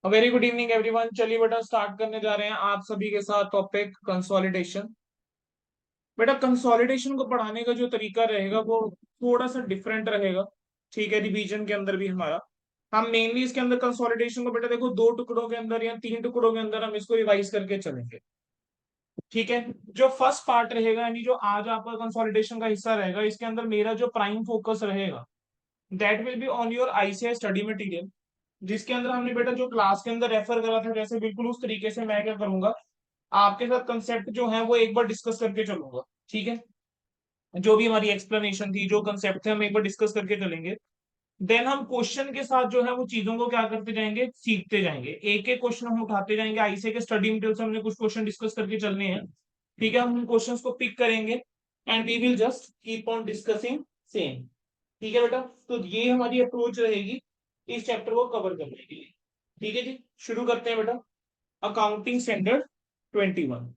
Very good evening everyone. चलिए बेटा start करने जा रहे हैं आप सभी के साथ टॉपिक कंसोलिडेशन। बेटा कंसोलिडेशन को पढ़ाने का जो तरीका रहेगा वो थोड़ा सा डिफरेंट रहेगा। ठीक है, रिवीजन के अंदर भी हमारा हम मेनली इसके अंदर कंसोलिडेशन को बेटा देखो दो टुकड़ों के अंदर या तीन टुकड़ों के अंदर हम इसको रिवाइज करके चलेंगे। ठीक है, जो फर्स्ट पार्ट रहेगा यानी जो आज आपका कंसोलिडेशन का हिस्सा रहेगा इसके अंदर मेरा जो प्राइम फोकस रहेगा that will be on your ICI study material, जिसके अंदर हमने बेटा जो क्लास के अंदर रेफर करा था जैसे बिल्कुल उस तरीके से मैं क्या करूंगा आपके साथ कंसेप्ट जो है वो एक बार डिस्कस करके चलूंगा। ठीक है, जो भी हमारी एक्सप्लेनेशन थी जो कंसेप्ट थे हम एक बार डिस्कस करके चलेंगे। देन हम क्वेश्चन के साथ जो है वो चीजों को क्या करते जाएंगे, सीखते जाएंगे। एक एक क्वेश्चन हम उठाते जाएंगे। आईसीए के स्टडी मटेरियल से हमने कुछ क्वेश्चन डिस्कस करके चलने हैं। ठीक है, हम क्वेश्चंस को पिक करेंगे and we will just keep on discussing same. ठीक है बेटा, तो ये हमारी अप्रोच रहेगी इस चैप्टर को कवर करने के लिए। ठीक है जी, शुरू करते हैं बेटा। Accounting standard 21।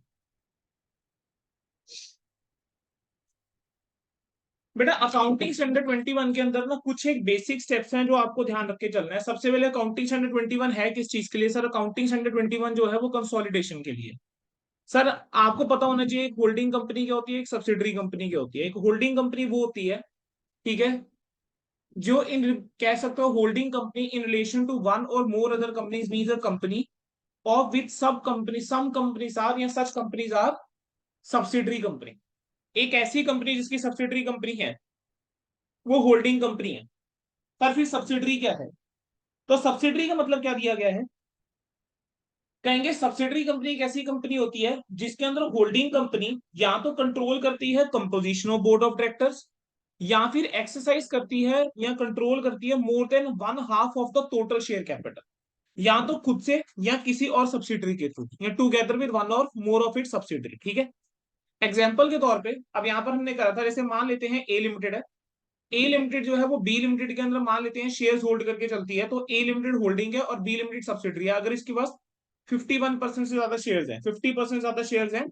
बेटा अकाउंटिंग स्टैंडर्ड 21 के अंदर ना कुछ एक बेसिक स्टेप्स हैं जो आपको ध्यान रख के चलना है। सबसे पहले अकाउंटिंग स्टैंडर्ड 21 है किस चीज के लिए सर? अकाउंटिंग स्टैंडर्ड 21 जो है वो कंसोलिडेशन के लिए। सर आपको पता होना चाहिए एक होल्डिंग कंपनी क्या होती है, एक सब्सिडरी कंपनी क्या होती है। एक होल्डिंग कंपनी वो होती है, ठीक है, जो इन कह सकते हो holding company in relation to one or more other companies means a company of which sub company some companies are या such companies are subsidiary company। एक ऐसी कंपनी जिसकी सब्सिडरी कंपनी है वो होल्डिंग कंपनी है। पर फिर सब्सिडरी क्या है? तो सब्सिडरी का मतलब क्या दिया गया है? कहेंगे सब्सिडरी कंपनी एक ऐसी कंपनी होती है जिसके अंदर होल्डिंग कंपनी या तो कंट्रोल करती है composition of board of directors या फिर एक्सरसाइज करती है या कंट्रोल करती है more than one half of the total share capital, या तो खुद से या किसी और सब्सिडरी के थ्रू या together with one or more of it subsidiary. ठीक है, एग्जाम्पल के तौर पे अब यहाँ पर हमने करा था जैसे मान लेते हैं ए लिमिटेड है। ए लिमिटेड जो है वो बी लिमिटेड के अंदर मान लेते हैं शेयर्स होल्ड करके चलती है, तो ए लिमिटेड होल्डिंग है और बी लिमिटेड सब्सिडरी है। अगर इसके पास 51% से ज्यादा शेयर्स हैं, 50% ज्यादा शेयर्स हैं,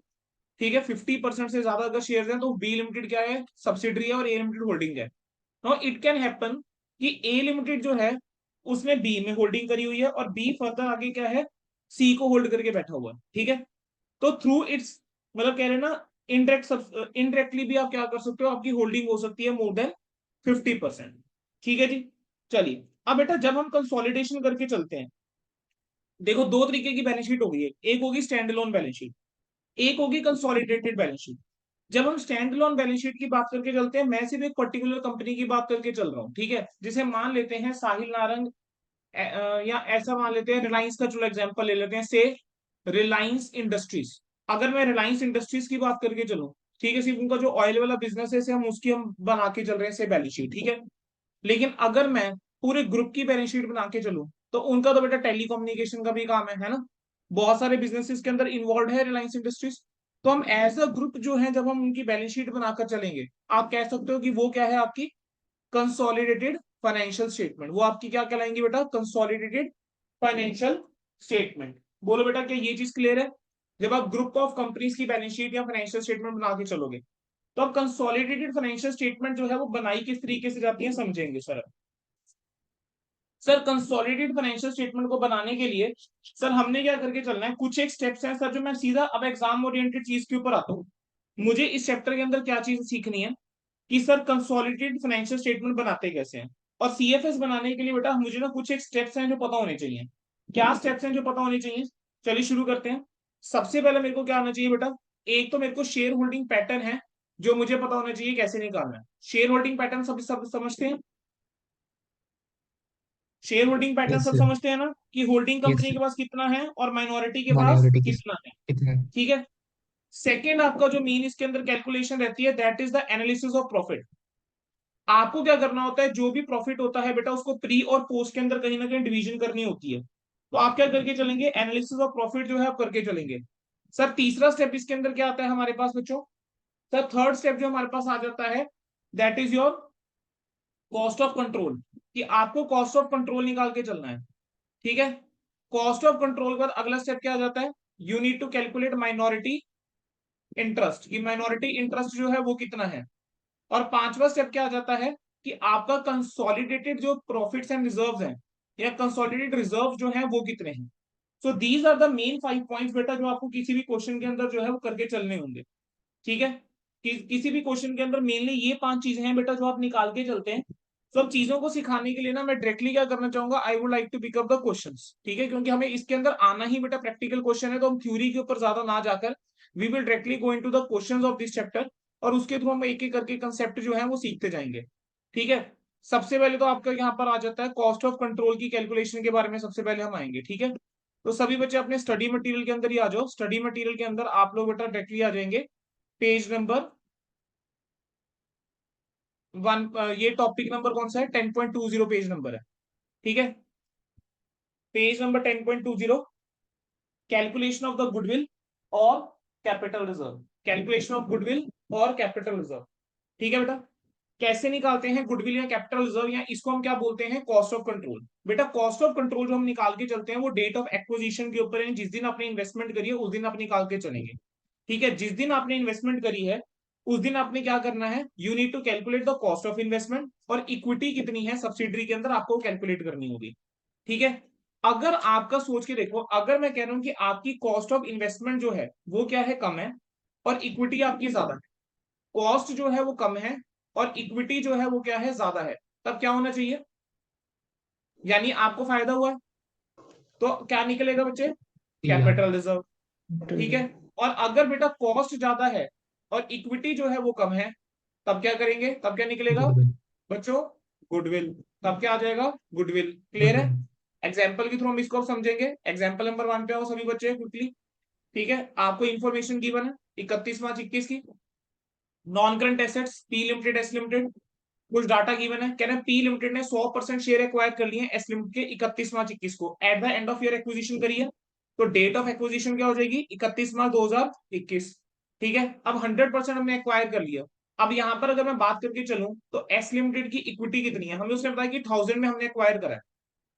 ठीक है, 50% से ज्यादा अगर शेयर्स हैं तो बी लिमिटेड क्या है, सब्सिडरी है और ए लिमिटेड होल्डिंग है। नाउ इट कैन हैपन कि ए लिमिटेड जो है उसने बी में होल्डिंग करी हुई है और बी फर्दर आगे क्या है, सी को होल्ड करके बैठा हुआ है। ठीक है, तो थ्रू इट्स मतलब कह रहे हैं ना इनडायरेक्ट इनडायरेक्टली भी आप क्या कर सकते हो, आपकी होल्डिंग हो सकती है मोर देन 50%। ठीक है जी, चलिए अब बेटा जब हम कंसोलिडेशन करके चलते हैं, देखो दो तरीके की बैलेंस शीट होगी, एक होगी स्टैंड अलोन बैलेंस शीट, एक होगी कंसोलिडेटेड बैलेंस शीट। जब हम स्टैंड अलोन बैलेंस शीट की बात करके चलते हैं, मैं सिर्फ एक पर्टिकुलर कंपनी की बात करके चल रहा हूँ। ठीक है, जिसे मान लेते हैं साहिल नारंग या ऐसा मान लेते हैं रिलायंस का, चलो एग्जांपल ले लेते हैं से रिलायंस इंडस्ट्रीज। अगर मैं रिलायंस इंडस्ट्रीज की बात करके चलूं, ठीक है, सिर्फ उनका जो ऑयल वाला बिजनेस है हम बना के चल रहे हैं से बैलेंस शीट। ठीक है, लेकिन अगर मैं पूरे ग्रुप की बैलेंस शीट बना के चलूं तो उनका तो बेटा टेलीकम्युनिकेशन का भी काम है ना, बहुत सारे बिजनेसेस के अंदर इन्वॉल्व है रिलायंस इंडस्ट्रीज। तो हम एज अ ग्रुप जो है जब हम उनकी बैलेंस शीट बनाकर चलेंगे, आप कह सकते हो कि वो क्या है, आपकी कंसोलिडेटेड फाइनेंशियल स्टेटमेंट। वो आपकी क्या कहलाएंगी बेटा, कंसोलिडेटेड फाइनेंशियल स्टेटमेंट। बोलो बेटा क्या ये चीज क्लियर है? जब आप ग्रुप ऑफ कंपनीज की बैलेंस शीट या फाइनेंशियल स्टेटमेंट बना के चलोगे तो अब कंसोलिडेटेड फाइनेंशियल स्टेटमेंट जो है वो बनाई किस तरीके से जाती है समझेंगे sir. Sir consolidated financial statement को बनाने के लिए सर हमने क्या करके चलना है, कुछ एक स्टेप्स हैं सर जो मैं सीधा अब एग्जाम ओरिएंटेड चीज के ऊपर आता हूँ। मुझे इस चैप्टर के अंदर क्या चीज सीखनी है कि सर कंसोलिडेटेड फाइनेंशियल स्टेटमेंट बनाते कैसे हैं। और सीएफएस बनाने के लिए बेटा मुझे ना कुछ एक स्टेप्स हैं जो पता होने चाहिए। क्या स्टेप्स हैं जो पता होने चाहिए? चलिए शुरू करते हैं। सबसे पहले मेरे को क्या आना चाहिए बेटा, एक तो मेरे को शेयर होल्डिंग पैटर्न है जो मुझे पता होना चाहिए कैसे निकालना है। शेयर होल्डिंग पैटर्न सब समझते हैं? शेयर होल्डिंग पैटर्न यस सब समझते हैं ना कि होल्डिंग यस कंपनी के पास कितना है और माइनॉरिटी के पास माइनॉरिटी कितना है। कितना है? ठीक है, सेकेंड आपका जो मीन इसके अंदर कैलकुलेशन रहती है that is the analysis of profit. आपको क्या करना होता है, जो भी प्रॉफिट होता है बेटा उसको प्री और पोस्ट के अंदर कहीं ना कहीं डिवीजन करनी होती है। तो आप क्या करके चलेंगे, एनालिसिस ऑफ प्रॉफिट जो है आप करके चलेंगे। सर तीसरा स्टेप इसके अंदर क्या आता है हमारे पास बच्चों? सर थर्ड स्टेप जो हमारे पास आ जाता है that is your cost of control, कि आपको कॉस्ट ऑफ कंट्रोल निकाल के चलना है। ठीक है, कॉस्ट ऑफ कंट्रोल पर अगला स्टेप क्या आ जाता है, you need to calculate minority interest, कि माइनॉरिटी इंटरेस्ट जो है वो कितना है। और पांचवा स्टेप क्या आ जाता है कि आपका कंसोलिडेटेड जो प्रॉफिट्स एंड रिजर्व्स हैं, या कंसोलिडेटेड रिजर्व जो है वो कितने हैं। So these are the main 5 points बेटा जो आपको किसी भी क्वेश्चन के अंदर जो है वो करके चलने होंगे। ठीक है, किसी भी क्वेश्चन के अंदर मेनली ये 5 चीजें हैं बेटा जो आप निकाल के चलते हैं। सब चीजों को सिखाने के लिए ना मैं डायरेक्टली क्या करना चाहूंगा, I would like to pick up the questions. ठीक है, क्योंकि हमें इसके अंदर आना ही बेटा प्रैक्टिकल क्वेश्चन है, तो हम थ्योरी के ऊपर ज्यादा ना जाकर we will directly go into the questions of this chapter, और उसके थ्रू हम एक एक करके कंसेप्ट जो है वो सीखते जाएंगे। ठीक है, सबसे पहले तो आपका यहाँ पर आ जाता है कॉस्ट ऑफ कंट्रोल की कैलकुलेशन के बारे में सबसे पहले हम आएंगे। ठीक है, तो सभी बच्चे अपने स्टडी मटेरियल के अंदर ही आ जाओ। स्टडी मटेरियल के अंदर आप लोग बेटा डायरेक्टली आ जाएंगे पेज नंबर 1। ये टॉपिक नंबर कौन सा है, 10.20 पेज नंबर है। ठीक है, page number 10.20, calculation of the goodwill और capital reserve. Calculation of goodwill और कैपिटल रिजर्व। ठीक है बेटा, कैसे निकालते हैं गुडविल या कैपिटल रिजर्व, या इसको हम क्या बोलते हैं, कॉस्ट ऑफ कंट्रोल। बेटा कॉस्ट ऑफ कंट्रोल जो हम निकाल के चलते हैं वो डेट ऑफ एक्विजिशन के ऊपर है, जिस दिन आपने इन्वेस्टमेंट करी है उस दिन आप निकाल के चलेंगे। ठीक है, जिस दिन आपने इन्वेस्टमेंट करी है उस दिन आपने क्या करना है, you need to calculate the cost of investment, और इक्विटी कितनी है सब्सिडरी के अंदर आपको कैलकुलेट करनी होगी। ठीक है, अगर आपका सोच के देखो, अगर मैं कह रहा हूं कि आपकी कॉस्ट ऑफ इन्वेस्टमेंट जो है वो क्या है, कम है, और इक्विटी आपकी ज्यादा है, कॉस्ट जो है वो कम है और इक्विटी जो है वो क्या है, ज्यादा है, तब क्या होना चाहिए, यानी आपको फायदा हुआ है, तो क्या निकलेगा बच्चे, यार कैपिटल रिजर्व। ठीक है, और अगर बेटा कॉस्ट ज्यादा है और इक्विटी जो है वो कम है, तब क्या करेंगे, तब क्या निकलेगा गुडविल। बच्चों, गुडविल। तब क्या आ जाएगा, गुडविल। क्लियर है, गुडविल। एग्जाम्पल के थ्रू हम इसको समझेंगे। एग्जाम्पल नंबर 1 पे आओ सभी बच्चे क्विकली। ठीक है, आपको इंफॉर्मेशन गिवन है 31/5/21 की, non current assets P limited S limited, कुछ डाटा गिवन है, कह रहे हैं पी लिमिटेड ने 100% शेयर एक्वायर कर लिए एस लिमिटेड के 31/5/21 को, at the end of year acquisition करी है, तो डेट ऑफ एक्विजिशन क्या हो जाएगी, 31/5/2021। ठीक है, अब 100% हमने एक्वायर कर लिया। अब यहां पर अगर मैं बात करके चलूं तो एस लिमिटेड की इक्विटी कितनी है, हमें उसने बताया कि 1000 में हमने एक्वायर करा है,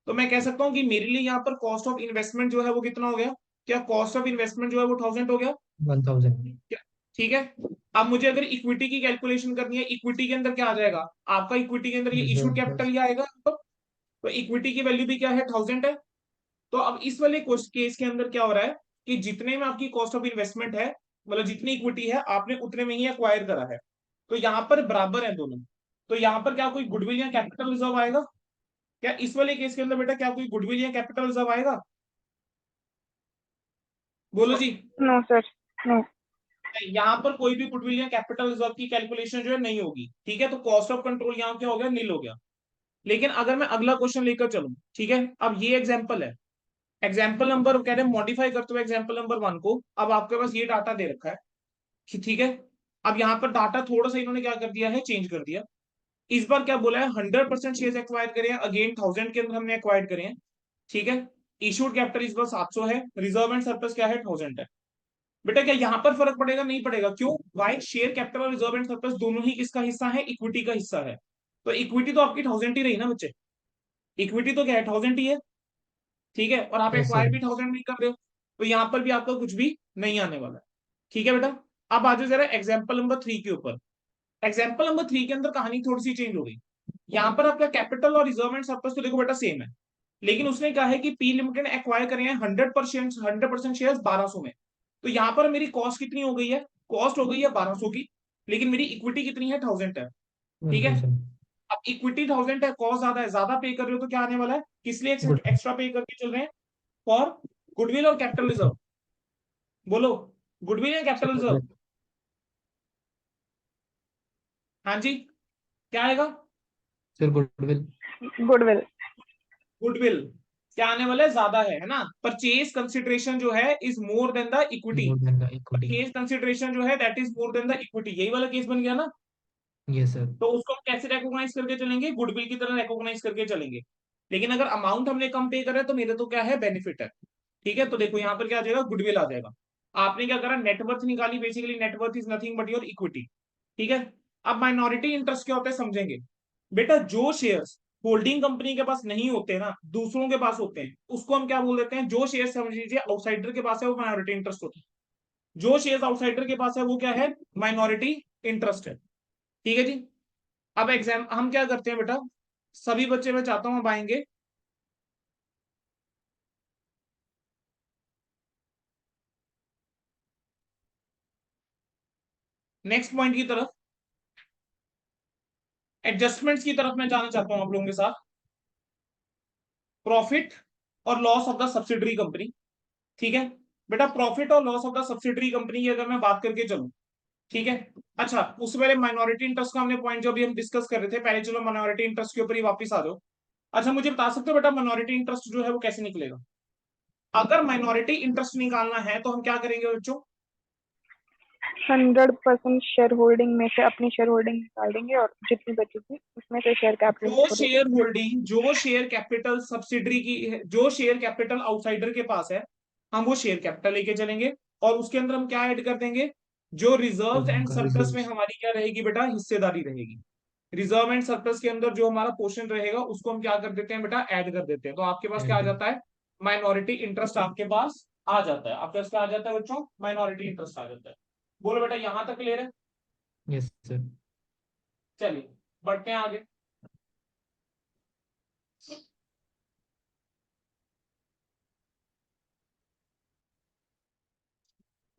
तो मैं कह सकता हूं कि मेरे लिए यहाँ पर कॉस्ट ऑफ इन्वेस्टमेंट जो है वो कितना हो गया, क्या कॉस्ट ऑफ इन्वेस्टमेंट जो है वो 1000 हो गया। 1000। क्या, ठीक है, अब मुझे अगर इक्विटी की कैलकुलेशन करनी है, इक्विटी के अंदर क्या आ जाएगा, आपका इक्विटी के अंदर ये इशूड रिजर्व कैपिटल प्लस। ही आएगा, तो इक्विटी की वैल्यू भी क्या है, 1000 है। तो अब इस वाले केस के अंदर क्या हो रहा है कि जितने में आपकी कॉस्ट ऑफ इन्वेस्टमेंट है, मतलब जितनी इक्विटी है आपने उतने में ही एक्वायर करा है, तो यहाँ पर बराबर है दोनों। तो यहाँ पर क्या कोई गुडविल या कैपिटल रिजर्व आएगा, क्या इस वाले केस के अंदर बेटा क्या कोई गुडविल या कैपिटल रिजर्व आएगा, बोलो जी। No sir, no. नहीं, यहाँ पर कोई भी गुडविल या कैपिटल रिजर्व की कैलकुलेशन जो है नहीं होगी। ठीक है, तो कॉस्ट ऑफ कंट्रोल यहाँ क्या हो गया, नील हो गया। लेकिन अगर मैं अगला क्वेश्चन लेकर चलूं, ठीक है, अब ये एग्जाम्पल है, एग्जाम्पल नंबर कह रहे हैं मॉडिफाई करते हुए एग्जाम्पल नंबर 1 को, अब आपके पास ये डाटा दे रखा है ठीक है, अब यहाँ पर डाटा थोड़ा सा इन्होंने क्या कर दिया है, चेंज कर दिया। इस बार क्या बोला है, 100% शेयर एक्वायर करें, अगेन 1000 के अंदर हमने एक्वायर करे हैं। ठीक है, इशूड कैपिटल इस बार 700 है, रिजर्व एंड सरप्लस क्या है, 1000 है। बेटा क्या यहाँ पर फर्क पड़ेगा, नहीं पड़ेगा, क्यों, वाई, शेयर कैपिटल और रिजर्व एंड सरप्लस दोनों ही किसका हिस्सा है, इक्विटी का हिस्सा है, तो इक्विटी तो आपकी 1000 ही रही ना बच्चे, इक्विटी तो क्या है, 1000 ही है। ठीक है, और आप यस सर। एक्वायर भी 1000 में कर रहे हो, तो यहाँ पर भी आपका कुछ भी नहीं आने वाला है। ठीक है बेटा, अब आ जाओ जरा एग्जाम्पल नंबर 3 के ऊपर। एग्जाम्पल नंबर 3 के अंदर कहानी थोड़ी सी चेंज हो गई। यहाँ पर आपका कैपिटल और रिजर्व एंड सरप्लस तो देखो बेटा सेम है, लेकिन उसने कहा है कि पी लिमिटेड ने एक्वायर करे हैं 100% शेयर 1200 में, तो यहाँ पर मेरी कॉस्ट कितनी हो गई है, कॉस्ट हो गई है 1200 की, लेकिन मेरी इक्विटी कितनी है, 1000 है। ठीक है, 1000। अब इक्विटी 1000 है, कॉस्ट ज्यादा है, ज्यादा पे कर रहे हो तो क्या आने वाला है, किस लिए गुडविल। एक्स्ट्रा पे करके चल रहे हैं, फॉर गुडविल और कैपिटल रिजर्व, बोलो, गुडविल या सर कैपिटल रिजर्व, गुडविल। हाँ जी, क्या आएगा, सर गुडविल। गुडविल। गुडविल। क्या आने वाला है, ज्यादा है ना, परचेज कंसिडरेशन जो है is more than the equity, more than the equity. Purchase consideration जो है that is more than the equity, यही वाला केस बन गया ना। Yes sir. तो उसको हम कैसे रिकॉग्नाइज करके चलेंगे, गुडविल की तरह रिकॉग्नाइज करके चलेंगे। लेकिन अगर अमाउंट हमने कम पे करा है तो मेरे तो क्या है, बेनिफिट है। ठीक है, तो देखो यहाँ पर क्या आ जाएगा, गुडविल आ जाएगा। आपने क्या करा, नेटवर्थ निकाली, basically net worth is nothing but your equity. ठीक है, अब माइनॉरिटी इंटरेस्ट क्या होता है समझेंगे। बेटा जो शेयर्स होल्डिंग कंपनी के पास नहीं होते ना, दूसरों के पास होते हैं, उसको हम क्या बोल देते हैं, जो शेयर समझ लीजिए आउटसाइडर के पास है वो माइनॉरिटी इंटरेस्ट होता है, जो शेयर आउटसाइडर के पास है वो क्या है, माइनॉरिटी इंटरेस्ट है। ठीक है जी, अब एग्जाम हम क्या करते हैं बेटा, सभी बच्चे मैं चाहता हूं अब आएंगे नेक्स्ट पॉइंट की तरफ, एडजस्टमेंट्स की तरफ मैं जाना चाहता हूं आप लोगों के साथ। प्रॉफिट और loss of the subsidiary company. ठीक है बेटा, प्रॉफिट और loss of the subsidiary company की अगर मैं बात करके चलूं, ठीक है। अच्छा, उससे पहले माइनॉरिटी इंटरेस्ट का हमने पॉइंट जो अभी हम डिस्कस कर रहे थे, पहले चलो माइनॉरिटी इंटरेस्ट के ऊपर ही वापस आ जाओ। अच्छा, मुझे बता सकते हो बेटा माइनॉरिटी इंटरेस्ट जो है वो कैसे निकलेगा? अगर माइनॉरिटी इंटरेस्ट निकालना है तो हम क्या करेंगे बच्चों? 100% शेयर होल्डिंग में से अपनी शेयर होल्डिंग निकाल देंगे और जितनी बचेगी उसमें से शेयर कैपिटल जो को दे शेयर देंगे। होल्डिंग, जो शेयर कैपिटल सब्सिडरी की है, जो शेयर कैपिटल आउटसाइडर के पास है, हम वो शेयर कैपिटल लेके चलेंगे और उसके अंदर हम क्या ऐड कर देंगे? जो जो रिजर्व एंड उनका सरप्लस में रिजर्व। हमारी क्या रहेगी बेटा? हिस्सेदारी रहेगी। रिजर्व एंड सरप्लस के अंदर जो हमारा पोर्शन रहेगा उसको हम क्या कर देते हैं बेटा? ऐड कर देते हैं। तो आपके पास क्या आ एड। जाता है? माइनॉरिटी इंटरेस्ट आपके पास आ जाता है। आपके पास क्या आ जाता है बच्चों? माइनॉरिटी इंटरेस्ट आ जाता है। बोलो बेटा, यहां तक क्लियर है? Yes sir. चलिए बढ़ते हैं आगे।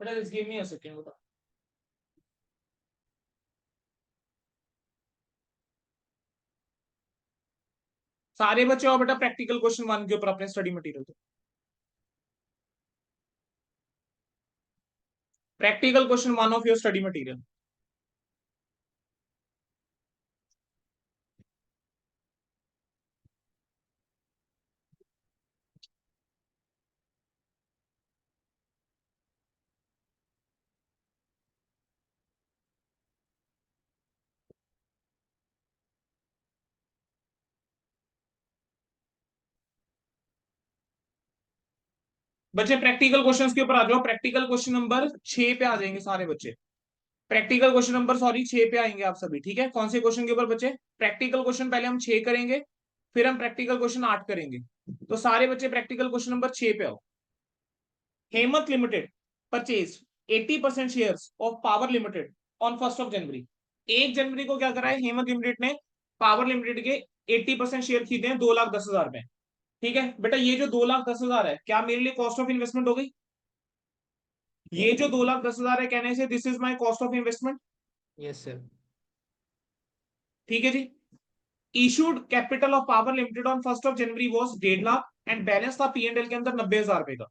बेटा इस गेम में आ सकते हैं बेटा। सारे बच्चे आओ बेटा, प्रैक्टिकल क्वेश्चन 1 के ऊपर अपने स्टडी मटेरियल पे। Practical question 1 of your study material. बच्चे प्रैक्टिकल क्वेश्चंस के ऊपर आ जाओ। प्रैक्टिकल क्वेश्चन नंबर 6 पे आ जाएंगे सारे बच्चे। प्रैक्टिकल क्वेश्चन नंबर सॉरी 6 पे आएंगे आप सभी। ठीक है, कौन से क्वेश्चन के ऊपर बच्चे? प्रैक्टिकल क्वेश्चन पहले हम 6 करेंगे, फिर हम प्रैक्टिकल क्वेश्चन 8 करेंगे। तो सारे बच्चे प्रैक्टिकल क्वेश्चन नंबर 6 पे आओ। Hemant limited purchase 80% shares of power limited on 1 जनवरी। 1 जनवरी को क्या करा है हेमंत लिमिटेड ने? पावर लिमिटेड के 80% शेयर खरीदे हैं 2,10,000 में। ठीक है बेटा, ये जो 2,10,000 है क्या मेरे लिए कॉस्ट ऑफ इन्वेस्टमेंट हो गई? ये जो 2,10,000 है, कहने से this is my cost of investment. Yes sir. ठीक है जी। Issued capital of power limited on 1 January was 1,50,000 and balance था पीएनएल के अंदर 90,000 रुपए का।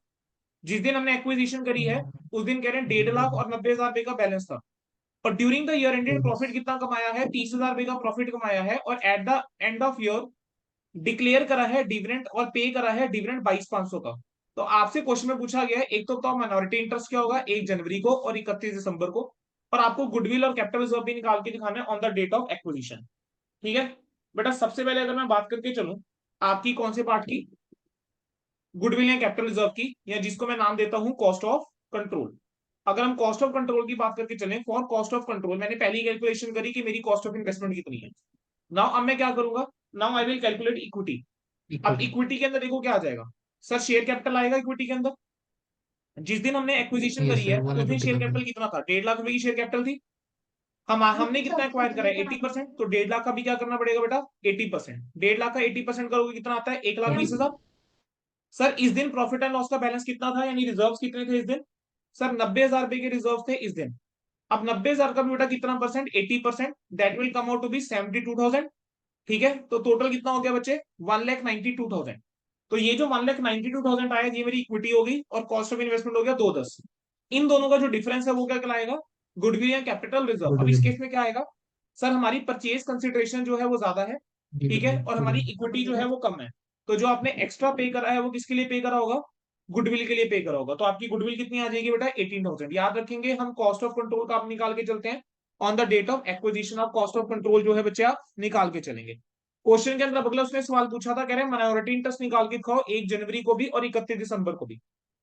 जिस दिन हमने एक्विजिशन करी है उस दिन कह रहे हैं 1,50,000 और 90,000 रुपए का बैलेंस था। और during the year ended profit कितना कमाया है? 30,000 रुपए का प्रॉफिट कमाया है। और at the end of year declare करा है डिविडेंड और पे करा है डिविडेंड 22,500 का। तो आपसे क्वेश्चन में पूछा गया है, एक तो बताओ माइनॉरिटी इंटरेस्ट क्या होगा 1 जनवरी को और 31 दिसंबर को, और आपको गुडविल और कैपिटल रिजर्व भी निकाल के दिखाना है on the date of acquisition. ठीक है बेटा, सबसे पहले अगर मैं बात करके चलूं आपकी कौन से पार्ट की? गुडविल या कैपिटल रिजर्व की, या जिसको मैं नाम देता हूं कॉस्ट ऑफ कंट्रोल। अगर हम कॉस्ट ऑफ कंट्रोल की बात करके चलें, फॉर कॉस्ट ऑफ कंट्रोल मैंने पहली कैलकुलेशन करी कि मेरी कॉस्ट ऑफ इन्वेस्टमेंट कितनी है। नाउ अब मैं क्या करूंगा? Now I will calculate equity. अब इक्विटी। इक्विटी के अंदर देखो क्या आ जाएगा सर? शेयर कैपिटल आएगा इक्विटी के अंदर। जिस दिन हमने एक्विजिशन यस करी सर, है वन उस लाख दिन फिफ्टी शेयर थाउजेंड कैपिटल कितना था? 1,50,000 रुपए की शेयर कैपिटल थी। हमने कितना एक्वायर करा है? 80%। तो 1,50,000 का भी क्या करना पड़ेगा बेटा? 80%। 1,50,000 का 80% करोगे कितना आता है? 1,20,000। सर इस दिन प्रॉफिट एंड लॉस का बैलेंस कितना था, यानी रिजर्व कितने थे इस दिन? सर 90,000 रुपए के रिजर्व थे इस दिन। अब 90,000 का भी बेटा कितना percent? 80%। That will come out to be 72,000। ठीक है, तो टोटल कितना हो गया बच्चे? 1,92,000। तो ये जो 1,92,000 आया ये मेरी इक्विटी हो गई और कॉस्ट ऑफ इन्वेस्टमेंट हो गया 210। इन दोनों का जो डिफरेंस है वो क्या कहलाएगा? गुडविल या कैपिटल रिजर्व। अब इस गुडविल। केस में क्या आएगा? सर हमारी परचेज कंसिडरेशन जो है वो ज्यादा है, जी ठीक है, गुडविल और हमारी गुडविल। इक्विटी जो है वो कम है। तो जो आपने एक्स्ट्रा पे करा है वो किसके लिए पे करा होगा? गुडविल के लिए पे करा होगा। तो आपकी गुडविल कितनी आ जाएगी बेटा? 18,000। याद रखेंगे हम कॉस्ट ऑफ कंट्रोल का आप निकाल के चलते हैं on the date of acquisition of cost of control जो है बच्चे आप निकाल के चलेंगे। क्वेश्चन के अंदर अगला उसने सवाल पूछा था, कह रहे हैं माइनॉरिटी इंटरेस्ट निकाल के दिखाओ 1 जनवरी को भी और 31 दिसंबर को भी।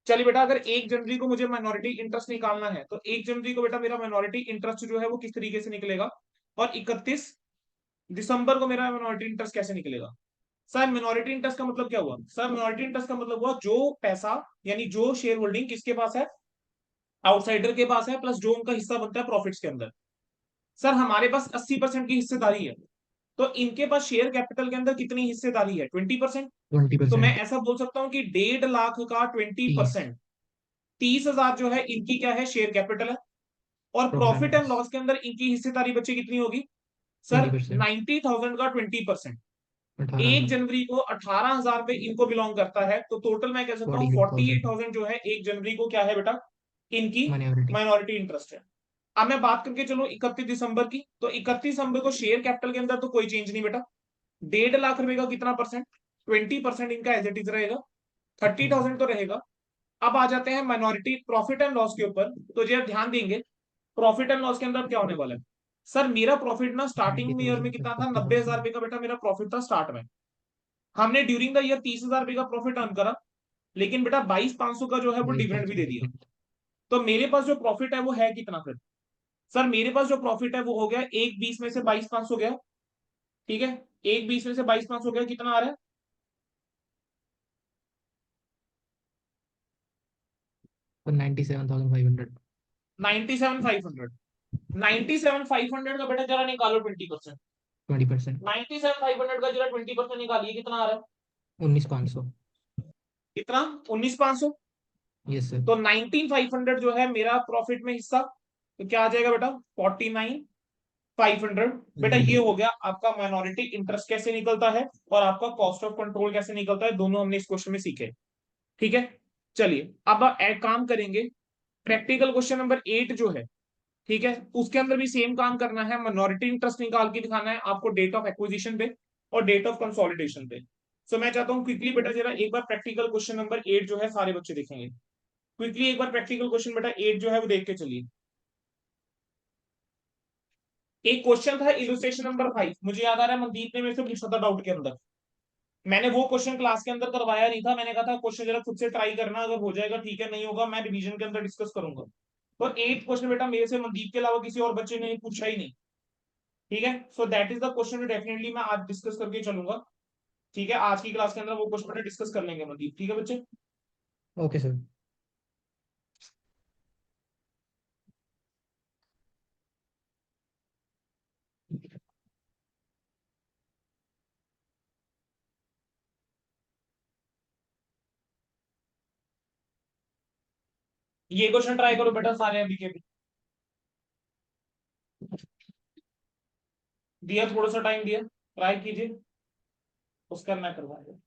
चलिए बेटा, अगर 1 जनवरी को मुझे माइनॉरिटी इंटरेस्ट निकालना है तो 1 जनवरी को बेटा मेरा माइनॉरिटी इंटरेस्ट जो है वो किस तरीके से निकलेगा, और 31 दिसंबर को मेरा माइनॉरिटी इंटरेस्ट कैसे निकलेगा? सर मिनोरिटी इंटरेस्ट का मतलब क्या हुआ? सर मिनोरिटी इंटरेस्ट का मतलब हुआ जो पैसा, यानी जो शेयर होल्डिंग किसके पास है? आउटसाइडर के पास है, प्लस जो उनका हिस्सा बनता है प्रॉफिट्स के अंदर। सर हमारे पास 80% की हिस्सेदारी है, तो इनके पास शेयर कैपिटल के अंदर कितनी हिस्सेदारी है? 20%। ट्वेंटी तो मैं परसेंट ऐसा बोल सकता हूं कि 1,50,000 का 30। 20%, 30,000 जो है इनकी क्या है? शेयर कैपिटल है। और Profit profit and and loss loss के अंदर इनकी हिस्सेदारी बच्चे कितनी होगी सर 20%। 90,000 का 20%। 1 18,000। जनवरी को 18,000 पे इनको बिलोंग करता है, तो टोटल मैं कह सकता हूँ 48,000 48,000 जो है 1 जनवरी को क्या है बेटा इनकी माइनॉरिटी। माइनॉरिटी इंटरेस्ट है। अब मैं बात करके चलो 31 दिसंबर की, तो 31 दिसंबर को शेयर कैपिटल के अंदर तो कोई चेंज नहीं बेटा। 1.5 लाख रुपए का कितना परसेंट 20% इनका एज इट इज रहेगा, 30,000 तो रहेगा। अब आ जाते हैं माइनॉरिटी प्रॉफिट एंड लॉस के ऊपर, तो जब ध्यान देंगे प्रॉफिट एंड लॉस के अंदर क्या होने वाला है सर, मेरा प्रॉफिट ना स्टार्टिंग में ईयर में 90,000 कितना था 90,000 40,000। रुपए का बेटा मेरा प्रॉफिट था स्टार्ट में। हमने ड्यूरिंग द ईयर 30,000 रुपए का प्रॉफिट अर्न करा, लेकिन बेटा 22,500 का जो है वो डिविडेंड भी 22,500 दे दिया। तो मेरे पास जो प्रॉफिट है वो है कितना फिर सर, मेरे पास जो प्रॉफिट है वो हो गया 1/20 में से 22,500 गया, ठीक है 1/20 में से 22,500 गया, कितना आ रहा है तो 97,500। 97,500। 97,500 का बेटा जरा निकालो 20%। 20%। 97,500 का जरा 20% निकालिए, कितना आ रहा है 19,500। कितना 19,500। Yes sir. तो 19,500 जो है मेरा प्रॉफिट में हिस्सा, तो क्या आ जाएगा बेटा 49,500। बेटा ये हो गया आपका माइनॉरिटी इंटरेस्ट कैसे निकलता है और आपका कॉस्ट ऑफ कंट्रोल कैसे निकलता है, दोनों हमने इस क्वेश्चन में सीखे। ठीक है चलिए अब एक काम करेंगे, प्रैक्टिकल क्वेश्चन नंबर 8 जो है, ठीक है उसके अंदर भी सेम काम करना है, माइनॉरिटी इंटरेस्ट निकाल के दिखाना है आपको डेट ऑफ एक्विजिशन पे और डेट ऑफ कंसोलिडेशन पे। सो मैं चाहता हूं क्विकली बेटा जरा एक बार प्रैक्टिकल क्वेश्चन नंबर 8 जो है सारे बच्चे देखेंगे, क्विकली एक बार प्रैक्टिकल क्वेश्चन बेटा 8 जो है वो देख के चलिए। एक क्वेश्चन था इलस्ट्रेशन नंबर 5, मुझे याद आ रहा है मनदीप ने मेरे से पूछा था डाउट के अंदर, मैंने वो क्वेश्चन क्लास के अंदर करवाया नहीं था, मैंने कहा था क्वेश्चन जरा खुद से ट्राई करना, अगर हो जाएगा ठीक है, नहीं होगा मैं रिवीजन के अंदर डिस्कस करूंगा। तो 8 क्वेश्चन बेटा मेरे से मनदीप के अलावा किसी और बच्चे ने पूछा ही नहीं, ठीक है so that is the question definitely मैं आज डिस्कस करके चलूंगा। ठीक है आज की क्लास के अंदर वो क्वेश्चन डिस्कस कर लेंगे मनदीप, ठीक है बच्चे। Okay sir. ये क्वेश्चन ट्राई करो बेटा सारे अभी के भी, दिया थोड़ा सा टाइम दिया, ट्राई कीजिए उसका मैं करवाऊंगा।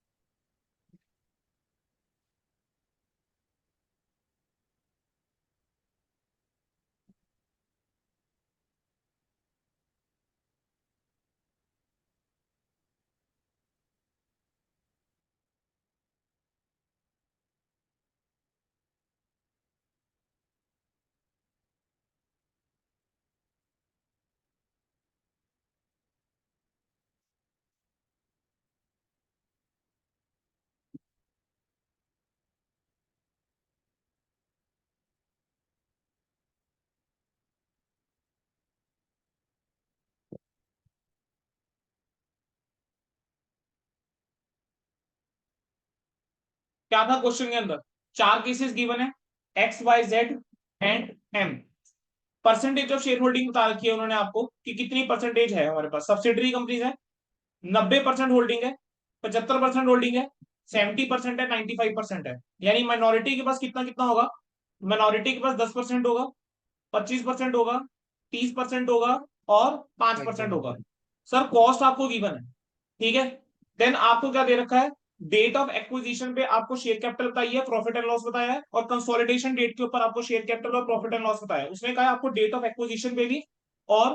क्या था क्वेश्चन के अंदर, 4 केसेस गिवन है X Y Z and M, percentage of share holding बता रखी है उन्होंने आपको कि कितनी परसेंटेज है हमारे पास, सब्सिडरी कंपनीज है 90% होल्डिंग है, 75% होल्डिंग है, 70% है, 95% है, यानी माइनॉरिटी के पास कितना कितना होगा, माइनॉरिटी के पास 10% होगा, 25% होगा, 30% होगा और 5% होगा। सर कॉस्ट आपको गिवन है, ठीक है देन आपको क्या दे रखा है, डेट ऑफ एक्विजिशन पे आपको शेयर कैपिटल बताइए, प्रॉफिट एंड लॉस बताया है, और कंसोलिडेशन डेट के ऊपर आपको शेयर कैपिटल और प्रॉफिट एंड लॉस बताया है। उसने कहा आपको डेट ऑफ एक्विजिशन पे भी और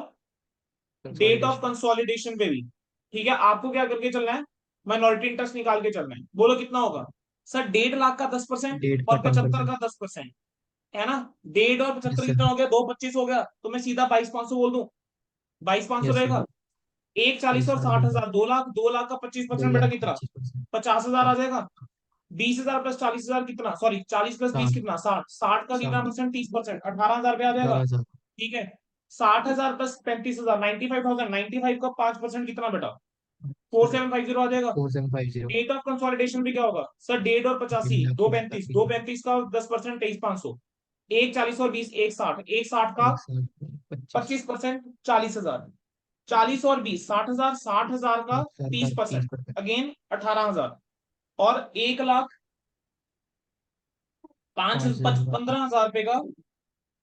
डेट ऑफ कंसोलिडेशन। कंसोलिडेशन पे भी, ठीक है आपको क्या करके चलना है, माइनॉरिटी इंटरेस्ट निकाल के चलना है। बोलो कितना होगा सर, 1.5 लाख का 10% डेट का और 75 10%। का 10%, है ना 1.5 और 75 यस सर। कितना हो गया, 2 25 हो गया, तो मैं सीधा 22,500 बोल दूं, 22,500 यस सर। रहेगा। 1 40 और 22,500। 60,000 2 लाख, 2 लाख का 25% बेटा कितना 2,25,000। 50,000 आ जाएगा। 20,000 प्लस 40,000 कितना, सॉरी 40 प्लस 20 60। कितना 60, 60 का कितना 60। परसेंट 30%, 18,000 पे आ जाएगा। 18,000। ठीक है 60,000 प्लस 35,000 95,000, 95 का 5% कितना बेटा सर 4750 आ जाएगा। 4750। डेट ऑफ कंसोलिडेशन भी क्या होगा सर, 1.5 और 85, 1,50,000 दो की पैंतीस, 80,000। 235 का 10% 23,500, 1 40 और 20 1 60, 1 60 का 1,60,25। 25% 40,000, 40 और 20 60,000, 60,000 का 60,000 का 30%, 30%। अगेन 18,000, और 1 लाख पांच 5,000 का 15,000 रुपए का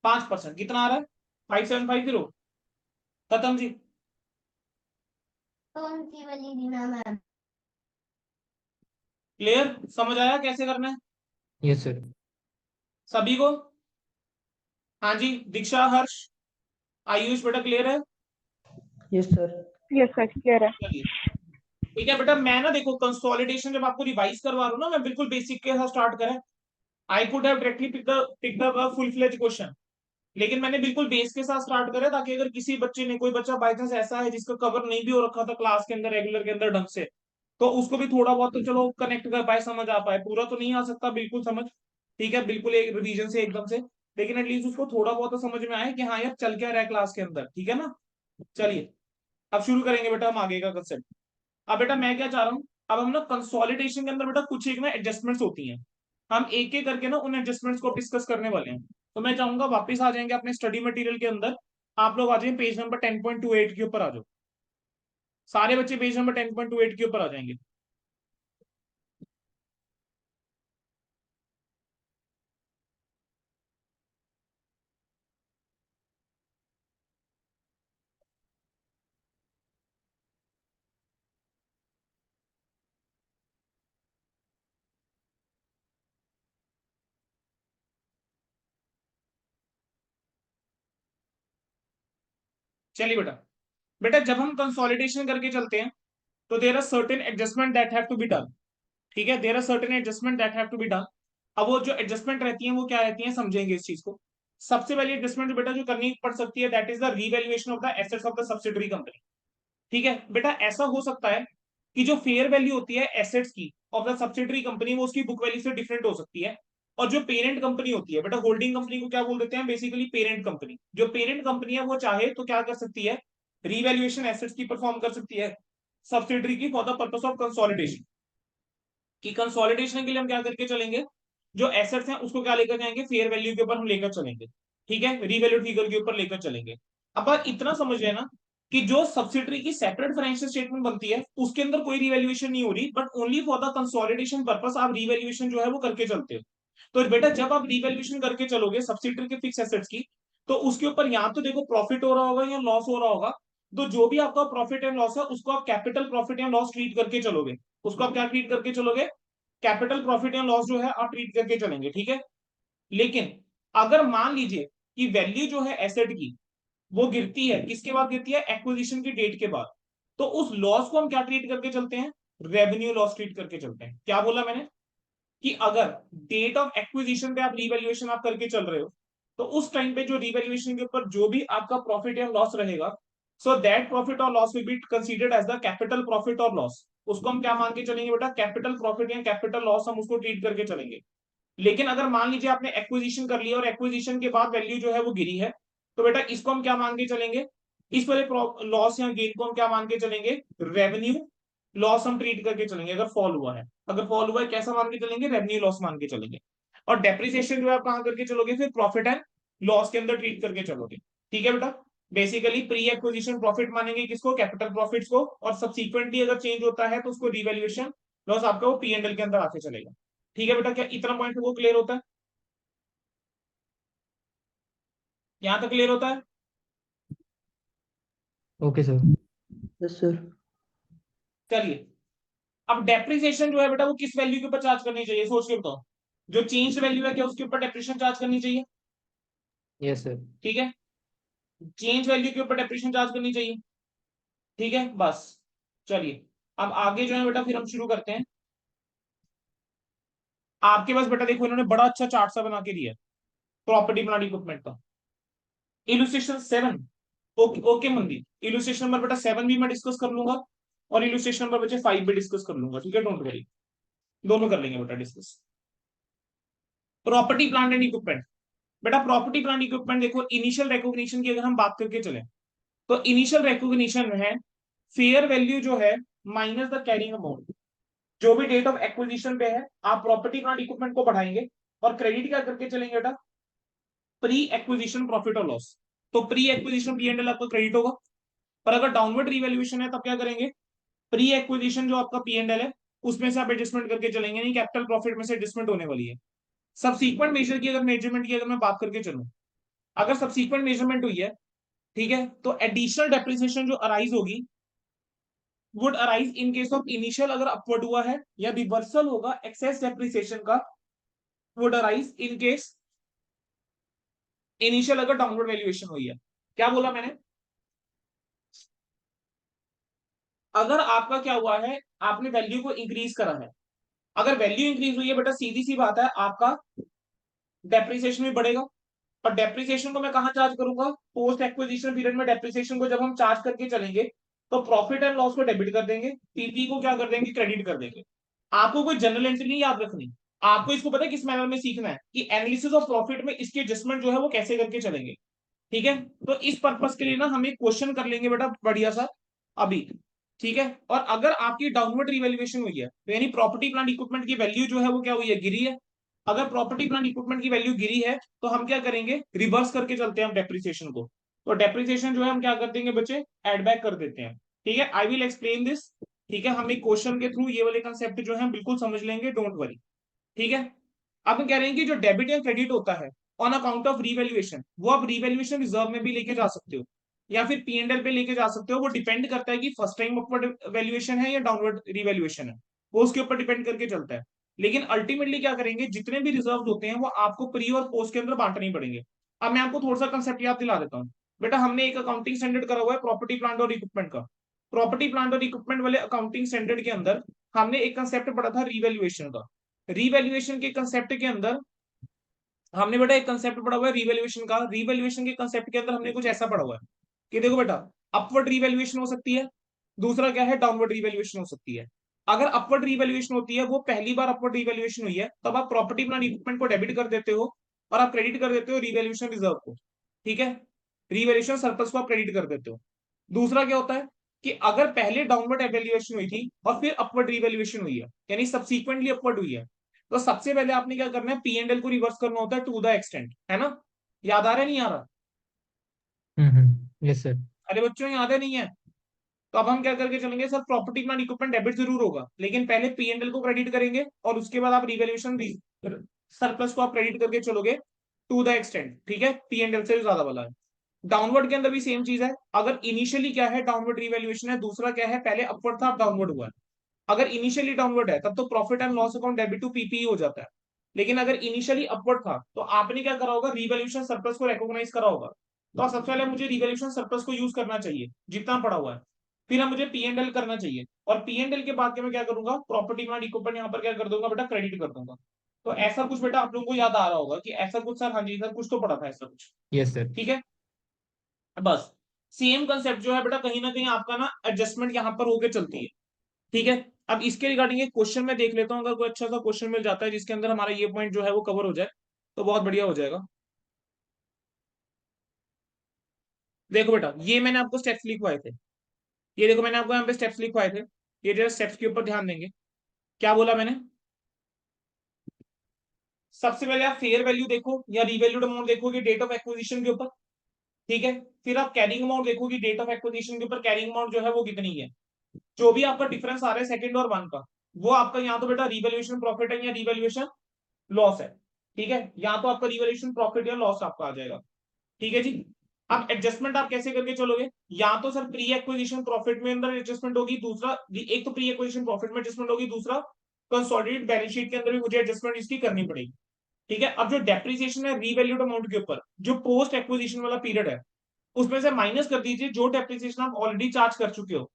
5% कितना आ रहा है 5750 खत्म जी। कौन सी वाली रीना मैम? क्लियर, समझ आया कैसे करना है यस सर। सभी को? हाँ जी, दीक्षा, हर्ष, आयुष, बेटा क्लियर है? Yes sir. Yes sir, clear है। चलिए ठीक है बेटा, मैं ना देखो कंसोलिडेशन जब आपको रिवाइज करवा रहा हूँ ना, मैं बिल्कुल बेसिक के साथ स्टार्ट करें। I could have directly pick the full fledge question, लेकिन मैंने बिल्कुल बेस के साथ स्टार्ट करा, ताकि अगर किसी बच्चे ने, कोई बच्चा बाई चांस ऐसा है जिसका कवर नहीं भी हो रखा था क्लास के अंदर रेगुलर के अंदर ढंग से, तो उसको भी थोड़ा बहुत तो चलो कनेक्ट कर पाए, समझ आ पाए। पूरा तो नहीं आ सकता बिल्कुल समझ, ठीक है, बिल्कुल एक रिवीजन से एकदम से, लेकिन एटलीस्ट उसको थोड़ा बहुत तो समझ में आए कि हाँ यार चल क्या रहा है क्लास के अंदर, ठीक है ना। चलिए अब शुरू करेंगे बेटा हम आगे का कंसेप्ट। अब बेटा मैं क्या चाह रहा हूँ, अब हम ना कंसोलिडेशन के अंदर बेटा कुछ एक ना एडजस्टमेंट्स होती हैं, हम एक एक करके ना उन एडजस्टमेंट्स को डिस्कस करने वाले हैं। तो मैं चाहूंगा वापस आ जाएंगे अपने स्टडी मटेरियल के अंदर, आप लोग आ जाए पेज नंबर 10.28 के ऊपर आ जाओ, सारे बच्चे पेज नंबर 10.28 के ऊपर आ जाएंगे। चलिए बेटा, बेटा जब हम कंसोलिडेशन करके चलते हैं तो there are certain adjustment that have to be done, ठीक है, there are certain adjustment that have to be done. अब वो जो एडजस्टमेंट रहती है वो क्या रहती है, समझेंगे इस चीज को। सबसे पहली एडजस्टमेंट जो बेटा जो करनी पड़ सकती है, that is the revaluation of the assets of the subsidiary company. ठीक है बेटा, ऐसा हो सकता है कि जो फेयर वैल्यू होती है एसेट्स की ऑफ द सब्सिडरी कंपनी, वो उसकी बुक वैल्यू से डिफरेंट हो सकती है। और जो पेरेंट कंपनी होती है बेटा, होल्डिंग कंपनी को क्या बोल देते हैं बेसिकली, पेरेंट कंपनी। जो पेरेंट कंपनी है वो चाहे तो क्या कर सकती है, रीवैल्यूएशन एसेट्स की परफॉर्म कर सकती है सब्सिडरी की for the purpose of consolidation. कि कंसोलिडेशन के लिए हम क्या करके चलेंगे, जो एसेट्स हैं उसको क्या लेकर जाएंगे, फेयर वैल्यू के ऊपर हम लेकर चलेंगे, ठीक है, रीवैल्यूड फिगर के ऊपर लेकर चलेंगे। अब बात इतना समझ लेना कि जो सब्सिडरी की सेपरेट फाइनेंशियल स्टेटमेंट बनती है उसके अंदर कोई रिवैल्यूएशन नहीं हो रही, but only for the consolidation purpose आप रिवैल्यूएशन जो है वो करके चलते हो। तो बेटा जब आप रिवैल्यूएशन करके चलोगे सब्सिडरी के फिक्स एसेट्स की, तो उसके ऊपर या तो देखो प्रॉफिट हो रहा होगा या लॉस हो रहा होगा। तो जो भी आपका प्रॉफिट एंड लॉस है उसको आप capital profit and loss treat करके चलोगे। उसको आप क्या ट्रीट करके चलोगे, कैपिटल प्रॉफिट एंड लॉस जो है आप ट्रीट करके चलेंगे, ठीक है। लेकिन अगर मान लीजिए कि वैल्यू जो है एसेट की वो गिरती है, किसके बाद गिरती है, एक्विजिशन की डेट के बाद, तो उस लॉस को हम क्या ट्रीट करके चलते हैं, रेवेन्यू लॉस ट्रीट करके चलते हैं। क्या बोला मैंने, कि अगर डेट ऑफ एक्विजिशन पे आप रिवैल्यूएशन आप करके चल रहे हो, तो उस टाइम पे जो रिवैल्यूएशन के ऊपर जो भी आपका प्रॉफिट या लॉस रहेगा, सो दैट प्रॉफिट और loss will be considered as the capital profit और लॉस। उसको हम क्या मान के चलेंगे बेटा, कैपिटल प्रॉफिट या कैपिटल लॉस हम उसको ट्रीट करके चलेंगे। लेकिन अगर मान लीजिए आपने एक्विजिशन कर लिया और एक्विजिशन के बाद वैल्यू जो है वो गिरी है, तो बेटा इसको हम क्या मान के चलेंगे, इस वाले लॉस या गेन को हम क्या मान के चलेंगे, रेवेन्यू लॉस हम ट्रीट करके चलेंगे। अगर फॉल हुआ है, अगर फॉल हुआ है कैसा मान के चलेंगे, रेवेन्यू लॉस मान के चलेंगे। और डेप्रिसिएशन जो है आप कहां करके चलोगे, फिर प्रॉफिट एंड लॉस के अंदर ट्रीट करके चलोगे, ठीक है बेटा। बेसिकली प्री एक्विजिशन प्रॉफिट मानेंगे किसको, कैपिटल प्रॉफिट्स को, और सब्सिक्वेंटली अगर चेंज होता है तो उसको रिवैल्यूएशन लॉस आपका वो पी&एल के अंदर आके चलेगा, ठीक है बेटा। क्या इतना पॉइंट वो क्लियर होता है, यहां तक क्लियर होता है? Okay sir. Yes sir. चलिए, अब डेप्रिसिएशन जो है बेटा वो किस वैल्यू के ऊपर चार्ज करनी चाहिए, सोच के बताओ। जो चेंज वैल्यू है क्या उसके ऊपर डेप्रिसिएशन चार्ज करनी चाहिए, यस सर। ठीक है, चेंज वैल्यू के ऊपर डेप्रिसिएशन चार्ज करनी चाहिए, ठीक है बस। चलिए अब आगे जो है बेटा फिर हम शुरू करते हैं। आपके पास बेटा देखो इन्होंने बड़ा अच्छा चार्ट सा बना के दिया है प्रॉपर्टी प्लांट इक्विपमेंट का, इलुस्ट्रेशन 7। ओके ओके मंदिर, इलुस्ट्रेशन नंबर बेटा 7 भी मैं डिस्कस कर लूंगा, और इलुस्ट्रेशन नंबर बच्चे 5 भी डिस्कस कर लूंगा, ठीक है, डोंट वरी, दोनों कर लेंगे बेटा discuss. Property plant and equipment, बेटा प्रॉपर्टी प्लांट इक्विपमेंट देखो, इनिशियल रिकॉग्निशन की अगर हम बात करके चले, तो इनिशियल रिकॉग्निशन है फेयर वैल्यू जो है माइनस द कैरिंग अमाउंट। जो भी डेट ऑफ एक्विजिशन पे है आप प्रॉपर्टी प्लांट इक्विपमेंट को बढ़ाएंगे, और क्रेडिट क्या करके चलेंगे बेटा, प्री एक्विजिशन प्रॉफिट और लॉस। तो प्री एक्विजिशन पी&एल आपका क्रेडिट होगा, पर अगर डाउनवर्ड रिवैल्यूएशन है तब क्या करेंगे, प्री एक्विजिशन जो आपका पी&एल है उसमें से आप एडजस्टमेंट करके चलेंगे, नहीं कैपिटल प्रॉफिट में से एडजस्टमेंट होने वाली है। सब्सीक्वेंट मेजर की अगर मेजरमेंट की अगर मैं बात करके चलूं, अगर सब्सिक्वेंट मेजरमेंट हुई है, ठीक है, तो एडिशनल डेप्रिसिएशन जो अराइज होगी would arise in case of initial अगर अपवर्ड हुआ है, या रिवर्सल होगा एक्सेस डेप्रिसिएशन का would arise in case initial अगर डाउनवर्ड वैल्यूएशन हुई है। क्या बोला मैंने? अगर आपका क्या हुआ है, आपने वैल्यू को इंक्रीज करा है, अगर वैल्यू इंक्रीज हुई है बेटा, सीधी सी बात है, आपका डेप्रिसिएशन भी बढ़ेगा। और डेप्रिसिएशन को मैं कहां चार्ज करूंगा? पोस्ट एक्विजिशन पीरियड में डेप्रिसिएशन को जब हम चार्ज करके चलेंगे तो प्रॉफिट एंड लॉस को डेबिट कर देंगे, पीपी को क्या कर देंगे? क्रेडिट कर देंगे। आपको कोई जनरल एंट्री नहीं याद रखनी, आपको इसको पता है किस मैनर में सीखना है कि एनालिसिस ऑफ प्रॉफिट में इसके एडजस्टमेंट जो है वो कैसे करके चलेंगे। ठीक है, तो इस पर्पस के लिए ना हम एक क्वेश्चन कर लेंगे बेटा बढ़िया सा अभी। ठीक है, और अगर आपकी डाउनवर्ड रिवैल्यूएशन हुई है तो यानी प्रॉपर्टी प्लांट इक्विपमेंट की वैल्यू जो है वो क्या हुई है? गिरी है। अगर प्रॉपर्टी प्लांट इक्विपमेंट की वैल्यू गिरी है तो हम क्या करेंगे? रिवर्स करके चलते हैं हम डेप्रिसिएशन को। तो डेप्रिसिएशन जो है हम क्या कर देंगे बच्चे? एड बैक कर देते हैं। ठीक है, आई विल एक्सप्लेन दिस। ठीक है, हम एक क्वेश्चन के थ्रू ये वाले कंसेप्ट जो है बिल्कुल समझ लेंगे, डोंट वरी। ठीक है, अब हम कह रहे हैं कि जो डेबिट या क्रेडिट होता है ऑन अकाउंट ऑफ रीवैल्यूएशन, वो आप रीवैल्यूएशन रिजर्व में भी लेके जा सकते हो या फिर पीएनएल पे लेके जा सकते हो। वो डिपेंड करता है कि फर्स्ट टाइम अपवर्ड वैल्यूएशन है या डाउनवर्ड रिवैल्यूएशन है, वो उसके ऊपर डिपेंड करके चलता है। लेकिन अल्टीमेटली क्या करेंगे, जितने भी रिजर्व होते हैं वो आपको प्री और पोस्ट के अंदर बांटने ही पड़ेंगे। अब मैं आपको थोड़ा सा कंसेप्ट याद दिला देता हूँ। बेटा हमने एक अकाउंटिंग स्टैंडर्ड करा हुआ है प्रॉपर्टी प्लांट और इक्विपमेंट का। प्रॉपर्टी प्लांट और इक्विपमेंट वाले अकाउंटिंग स्टैंडर्ड के अंदर हमने एक कंसेप्ट पढ़ा था रीवैल्यूएशन का। रीवैल्यूएशन के कंसेप्ट के अंदर हमने बेटा एक कंसेप्ट पढ़ा हुआ है रीवैल्यूएशन का। रीवैल्यूएशन के कंसेप्ट के अंदर हमने कुछ ऐसा पढ़ा हुआ है कि देखो बेटा, अपवर्ड रीवैल्यूएशन हो सकती है, दूसरा क्या है? डाउनवर्ड रीवैल्यूएशन हो सकती है। अगर अपवर्ड रीवैल्यूएशन होती है, वो पहली बार अपवर्ड रीवैल्यूएशन हुई है, तब आप प्रॉपर्टी प्लांट इक्विपमेंट को डेबिट कर देते हो और आप क्रेडिट कर देते हो रीवैल्यूएशन रिजर्व को। ठीक है, रीवैल्यूएशन सरप्लस को आप क्रेडिट कर देते हो। दूसरा क्या होता है कि अगर पहले डाउनवर्ड एवेल्युएशन हुई थी और फिर अपवर्ड रीवैल्यूएशन हुई है, यानी सब्सिक्वेंटली अपवर्ड हुई है, तो सबसे पहले आपने क्या करना है? पीएनएल को रिवर्स करना होता है टू द एक्सटेंट, है ना? याद आ रहा है नहीं आ रहा? Yes sir. अरे बच्चों याद है नहीं है? तो अब हम क्या करके चलेंगे sir? Property plant equipment debit जरूर होगा, लेकिन पहले पीएनएल को क्रेडिट करेंगे और उसके बाद आप रिवैल्यूएशन सरप्लस को आप क्रेडिट करके चलोगे टू द एक्सटेंट। ठीक है, पीएनएल से ज्यादा वाला है। डाउनवर्ड के अंदर भी सेम चीज है। अगर इनिशियली क्या है? डाउनवर्ड रिवैल्यूएशन है, दूसरा क्या है? पहले अपवर्ड था अब डाउनवर्ड हुआ है। अगर इनिशियली डाउनवर्ड है तब तो profit and loss account debit to PPE हो जाता है। लेकिन अगर इनिशियली अपवर्ड था तो आपने क्या करा होगा? रिवैल्यूएशन सरप्लस को रिकॉग्नाइज करा होगा। तो सबसे पहले मुझे रिवैल्यूएशन सरप्लस को यूज करना चाहिए जितना पड़ा हुआ है, फिर हम मुझे पीएनएल करना चाहिए, और पीएनएल के बाद मैं क्या करूंगा? प्रॉपर्टी प्लांट इक्विपमेंट यहाँ पर क्या कर दूंगा बेटा? क्रेडिट कर दूंगा। तो ऐसा कुछ बेटा आप लोगों को याद आ रहा होगा कि ऐसा कुछ सर, हाँ जी सर कुछ तो पड़ा था ऐसा कुछ। Yes sir. ठीक है, बस सेम कंसेप्ट जो है बेटा कहीं ना कहीं आपका ना एडजस्टमेंट यहाँ पर होके चलती है। ठीक है, अब इसके रिगार्डिंग एक क्वेश्चन में देख लेता हूँ, अगर कोई अच्छा सा क्वेश्चन मिल जाता है जिसके अंदर हमारा ये पॉइंट जो है वो कवर हो जाए तो बहुत बढ़िया हो जाएगा। देखो बेटा, ये मैंने आपको स्टेप्स लिखवाए थे, ये देखो मैंने आपको यहाँ पे स्टेप्स लिखवाए थे, ये जरा स्टेप्स के ऊपर ध्यान देंगे। क्या बोला मैंने? सबसे पहले आप फेयर वैल्यू देखो या रिवैल्यूड अमाउंट देखोगे डेट ऑफ एक्विजिशन के ऊपर। ठीक है, फिर आप कैरिंग अमाउंट देखोगे डेट ऑफ एक्विजिशन के ऊपर, कैरिंग अमाउंट जो है वो कितनी है। जो भी आपका डिफरेंस आ रहा है सेकंड और वन का, वो आपका यहाँ तो बेटा रिवैल्यूएशन प्रॉफिट है या रिवैल्यूएशन लॉस है। ठीक है, यहाँ तो आपका रिवैल्यूएशन प्रॉफिट या लॉस आपका आ जाएगा। ठीक है जी, अब एडजस्टमेंट आप कैसे करके चलोगे? या तो सर प्री एक्विजिशन प्रॉफिट में अंदर एडजस्टमेंट होगी, दूसरा एक तो प्री एक्विजिशन प्रॉफिट में एडजस्टमेंट होगी, दूसरा कंसोलिडेटेड बैलेंस शीट के अंदर भी मुझे एडजस्टमेंट इसकी करनी पड़ेगी। ठीक है, अब जो डेप्रिसिएशन है रीवैल्यूड अमाउंट के ऊपर, जो पोस्ट एक्विजिशन वाला पीरियड है, उसमें से माइनस कर दीजिए जो डेप्रिसिएशन आप ऑलरेडी चार्ज कर चुके हो।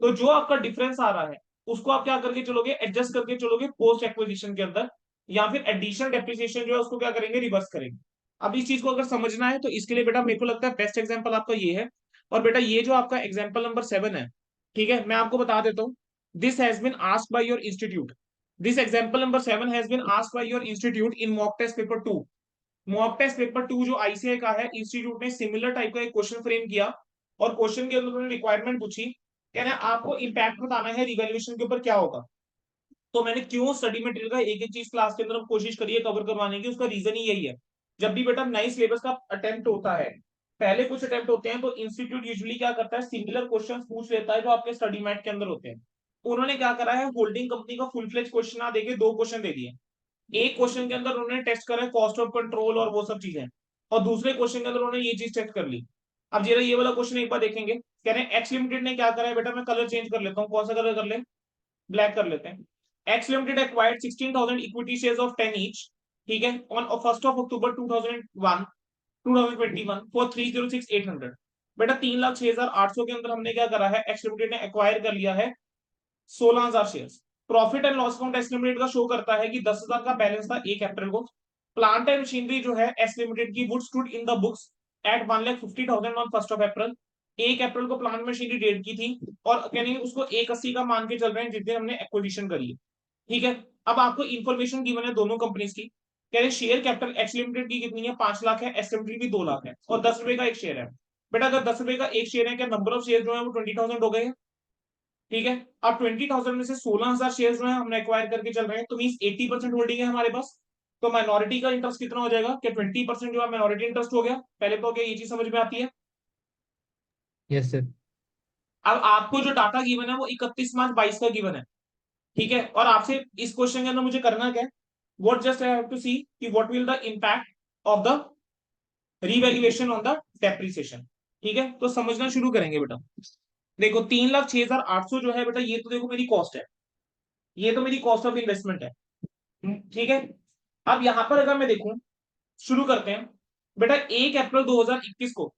तो जो आपका डिफरेंस आ रहा है उसको आप क्या करके चलोगे? एडजस्ट करके चलोगे पोस्ट एक्विजिशन के अंदर, या फिर एडिशनल डेप्रिसिएशन जो है उसको क्या करेंगे? रिवर्स करेंगे। अब इस चीज को अगर समझना है तो इसके लिए बेटा मेरे को लगता है बेस्ट एग्जांपल आपका ये है। और बेटा ये जो आपका एग्जांपल नंबर 7 है, ठीक है, मैं आपको बता देता हूँ। This has been asked by your institute, this example number 7 has been asked by your institute in mock test paper 2। Mock test paper 2 जो आईसीआई का है, इंस्टीट्यूट ने सिमिलर टाइप का एक क्वेश्चन फ्रेम किया और क्वेश्चन के अंदर उन्होंने रिक्वायरमेंट पूछी, कह रहे हैं आपको इंपैक्ट बताना है रिवैल्यूएशन के ऊपर क्या होगा। तो मैंने क्यों स्टडी मटेरियल का एक एक चीज क्लास के अंदर कोशिश करी है कवर करवाने की, उसका रीजन ही यही है। जब भी बेटा नए सिलेबस का अटेम्प्ट होता है, पहले कुछ अटेम्प्ट होते हैं तो इंस्टीट्यूट यूजुअली क्या करता है? सिमिलर क्वेश्चंस पूछ लेता है जो आपके स्टडी मैट के अंदर होते हैं। उन्होंने क्या करा है? होल्डिंग कंपनी का फुल फ्लेज क्वेश्चन ना देके दो क्वेश्चन दे दिए। एक क्वेश्चन के अंदर उन्होंने टेस्ट करा है कॉस्ट ऑफ कंट्रोल और वो सब चीजें, और दूसरे क्वेश्चन के अंदर उन्होंने ये चीज चेक कर ली। अब जरा ये वाला क्वेश्चन एक बार देखेंगे, कह रहे हैं एक्स लिमिटेड ने क्या करा है बेटा, मैं कलर चेंज कर लेता हूँ, कौन सा कलर कर ले, ब्लैक कर लेते हैं। X limited acquired 16,000 equity shares of 10 each, ठीक है, ऑन 1 October 2021 फॉर 306,800। बेटा 3,06,800 के अंदर हमने क्या करा है, एक्स लिमिटेड ने एक्वायर कर लिया है 16,000 share. Profit and loss account S limited का शो करता है कि 10,000 का बैलेंस था 1 अप्रैल को। प्लांट एंड मशीनरी जो है एस लिमिटेड की would stood in the books at 1,50,000 on 1 April। 1 अप्रैल को प्लांट मशीनरी डेट की थी और कहने उसको 180 का मान के चल रहे हैं जितने हमने एक्विजिशन करी है, ठीक है। अब आपको इन्फॉर्मेशन गिवन है दोनों कंपनीज की, कह रहे शेयर कैपिटल एक्स लिमिटेड की कितनी है, 5 लाख है, एस लिमिटेड की 2 लाख है, और 10 रुपए का एक शेयर है। बेटा अगर 10 रुपए का एक शेयर है, क्या नंबर ऑफ शेयर जो है वो 20,000 हो गए हैं, ठीक है। अब 20,000 में से 16,000 शेयर जो है हमने एक्वायर करके चल रहे हैं, तो मीन 80% होल्डिंग है हमारे पास। तो माइनॉरिटी का इंटरेस्ट कितना हो जाएगा, क्या 20% जो है माइनॉरिटी इंटरेस्ट हो गया, पहले तो क्या ये चीज समझ में आती है। Yes sir. अब आपको जो डाटा गिवन है वो 31 मार्च 22 का गिवन है, ठीक है। और आपसे इस क्वेश्चन के अंदर मुझे करना क्या है, what just I have to see कि what will the impact of the revaluation on the depreciation, ठीक है। तो समझना शुरू करेंगे बेटा। देखो 3,06,800 जो है बेटा, ये तो देखो मेरी कॉस्ट है, ये तो मेरी कॉस्ट ऑफ इन्वेस्टमेंट है, ठीक है। अब यहां पर अगर मैं देखूं, शुरू करते हैं बेटा। 1 अप्रैल 2021 को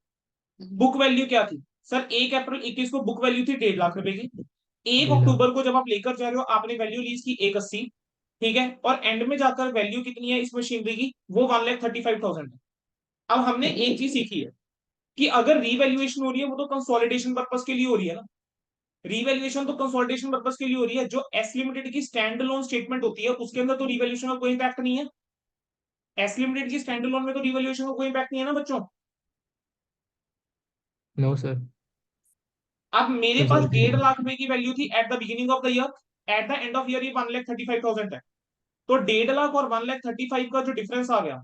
बुक वैल्यू क्या थी, सर 1 अप्रैल 21 को बुक वैल्यू थी 1.5 लाख रुपए की। 1 अक्टूबर को जब आप लेकर जा रहे हो, आपने वैल्यू लीज की 180, ठीक है, और एंड में जाकर वैल्यू कितनी है इस मशीनरी की, वो 1,35,000 है। अब हमने एक चीज सीखी है कि अगर रीवैल्यूएशन हो रही है वो तो कंसोलिडेशन पर्पस के लिए हो रही है ना, रीवैल्यूएशन तो कंसोलिडेशन पर्पस के लिए हो रही है। जो एस लिमिटेड की स्टैंड अलोन स्टेटमेंट होती है उसके अंदर तो रीवैल्यूएशन का कोई इंपैक्ट नहीं है, एस लिमिटेड की स्टैंड अलोन में तो रीवैल्यूएशन का कोई इंपैक्ट नहीं है ना बच्चों। No sir. अब मेरे पास कंसोलिडेटेड। 1.5 लाख रुपए की वैल्यू थी at the beginning of the year, at the end of year ये 1,35,000 है। तो 1.5 लाख और 1,35,000 का जो डिफरेंस आ गया,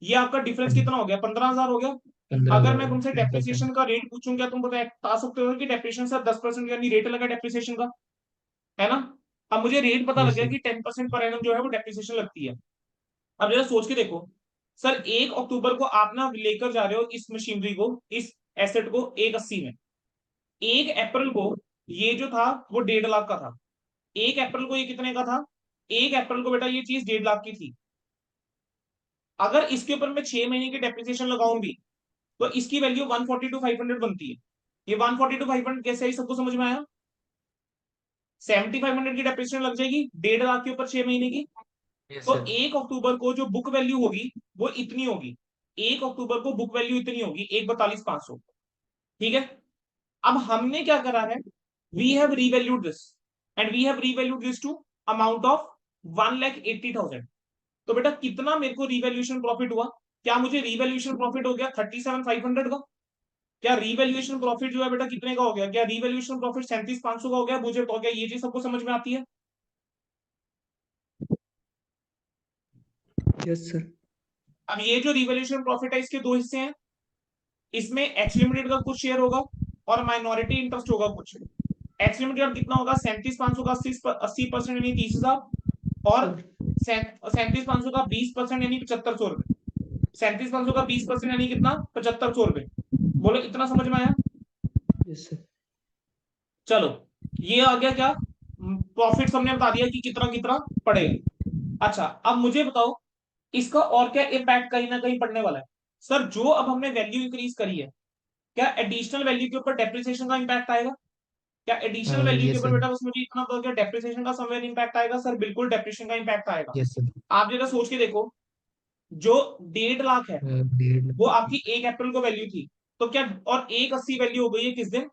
ये आपका डिफरेंस कितना हो गया, 15,000 हो गया। 15,000 अगर मैं होगा, तुमसे 10%। डेप्रिसिएशन का रेट पूछूं, क्या तुम बता सकते हो कि डेप्रिसिएशन सर 10% यानी रेट लगा डेप्रिसिएशन का, है ना। अब मुझे रेट पता लग यस गया सर। कि 10% पर एनम जो है वो डेप्रिसिएशन लगती है। अब जरा सोच के देखो, सर 1 अक्टूबर को आप ना लेकर जा रहे हो इस मशीनरी को, इस एसेट को 180 में। 1 अप्रैल को ये जो था वो 1.5 लाख का था। 1 अप्रैल को ये कितने का था, 1 अप्रैल को बेटा ये चीज 1.5 लाख की थी। अगर इसके ऊपर मैं 6 महीने की डेप्रिसिएशन लगाऊं भी, तो इसकी वैल्यू 142,500 बनती है। ये 142,500 कैसे आई, सबको समझ में आया। 7,500 की डेप्रिसिएशन लग जाएगी 1.5 लाख के ऊपर 6 महीने की। यस तो सर। 1 अक्टूबर को जो बुक वैल्यू होगी वो इतनी होगी, 1 अक्टूबर को बुक वैल्यू इतनी होगी 1,42,500, ठीक है। अब हमने क्या करा है, we have revalued this, and we have revalued this to amount of 1,80,000। तो बेटा कितना मेरे को रीवैल्यूएशन प्रॉफिट हुआ, क्या मुझे रीवैल्यूएशन प्रॉफिट हो गया 37,500 का, क्या रीवैल्यूएशन प्रॉफिट जो है बेटा कितने का हो गया, क्या रीवैल्यूएशन प्रॉफिट 37,500 का हो गया, मुझे तो क्या ये चीज सबको समझ में आती है। Yes sir. अब ये जो रिवॉल्यूशन प्रॉफिट है इसके दो हिस्से हैं, इसमें एक्स लिमिटेड का कुछ शेयर होगा और माइनॉरिटी इंटरेस्ट होगा कुछ। एक्स लिमिटेड कितना होगा, 37,500 का 80% यानी 30,000, और 37,500 का 20% यानी 7,500 रुपए। 37,500 का 20% यानी कितना, 7,500 रुपए। बोलो इतना समझ में आया। Yes sir. चलो ये आ गया क्या, प्रॉफिट हमने बता दिया कि कितना कितना पड़ेगा। अच्छा अब मुझे बताओ इसका और क्या इम्पैक्ट कहीं ना कहीं पड़ने वाला है। सर जो अब हमने वैल्यू इंक्रीज करी है, क्या एडिशनल वैल्यू के ऊपर डेप्रिसिएशन का इम्पैक्ट आएगा, क्या एडिशनल वैल्यू के यस ऊपर सर। बेटा उसमें भी इतना तो क्या डेप्रिसिएशन का समवेयर इम्पैक्ट आएगा, सर बिल्कुल डेप्रिसिएशन का इम्पैक्ट आएगा। Yes sir. आप जरा सोच के देखो, जो 1.5 लाख है 1.5 लाख। वो आपकी 1 अप्रैल को वैल्यू थी, तो क्या और 180 वैल्यू हो गई है किस दिन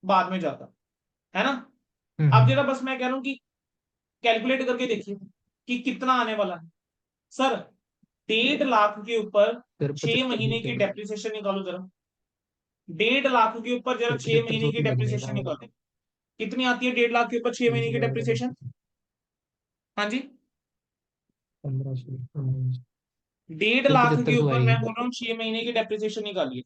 बाद में जाकर, है ना। अब जरा बस मैं कह रहा हूं कि कैलकुलेट करके देखिए कि कितना आने वाला है। सर 1.5 लाख के ऊपर सर 6 महीने की 75 डेप्रिसिएशन निकालो जरा, 1.5 लाख के ऊपर जरा सर 6 महीने 7500 की तो लगने डेप्रिसिएशन का है। निकालो, कितनी आती है 1.5 लाख के ऊपर 6 महीने की डेप्रिसिएशन। हाँ जी, 1500। 1.5 लाख के 7500 ऊपर मैं आएगी। बोल रहा हूँ 6 महीने की डेप्रिसिएशन निकालिए,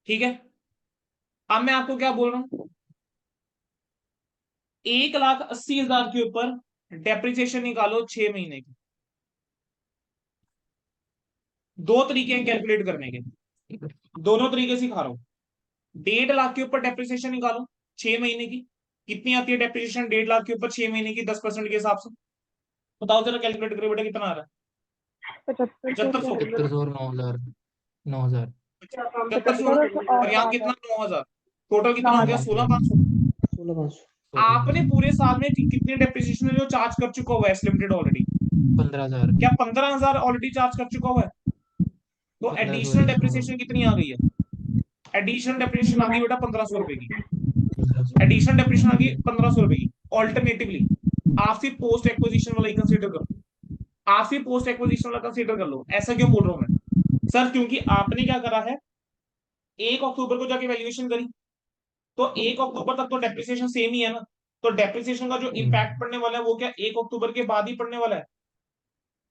ठीक है। अब मैं आपको क्या बोल रहा हूँ, 1,80,000 के ऊपर डेप्रिसिएशन निकालो 6 महीने की। दो तरीके हैं कैलकुलेट करने के, दोनों तरीके सिखा रहा हूं। 1.5 लाख के ऊपर डेप्रिसिएशन निकालो 6 महीने की। कितनी आती है डेप्रिसिएशन 1.5 लाख के ऊपर 6 महीने की 10% के हिसाब से? बताओ जरा, कैलकुलेट करो बेटा, कितना आ रहा है? 7500 7500। 7500 और 9000 9000 7500 और और यहाँ 9000 कितना? 9,000। टोटल कितना हो गया? 9000 16,500। 16500 आपने पूरे साल में कितनी डेप्रिसिएशन जो चार्ज कर चुका हुआ है लिमिटेड ऑलरेडी? 15000 क्या 15,000 ऑलरेडी चार्ज कर चुका हुआ है? तो 1500 एडिशनल एडिशनल डेप्रिसिएशन कितनी आ गई है? एडिशनल डेप्रिसिएशन आ गई बेटा 1,500 रुपए की। 1500 एडिशनल डेप्रिसिएशन आ गई 1,500 रुपए की। ऑल्टरनेटिवली आप सिर्फ पोस्ट एक्विजिशन वाला ही कंसीडर करो, आप सिर्फ पोस्ट एक्विजिशन वाला कंसीडर कर लो। ऐसा क्यों बोल रहा हूं मैं सर? क्योंकि आपने क्या करा है, 1 अक्टूबर को जाके वैल्यूएशन करी, तो 1 अक्टूबर तक तो डेप्रिसिएशन सेम ही है ना। तो डेप्रिसिएशन का जो इम्पैक्ट पड़ने वाला है वो क्या 1 अक्टूबर के बाद ही पड़ने वाला है?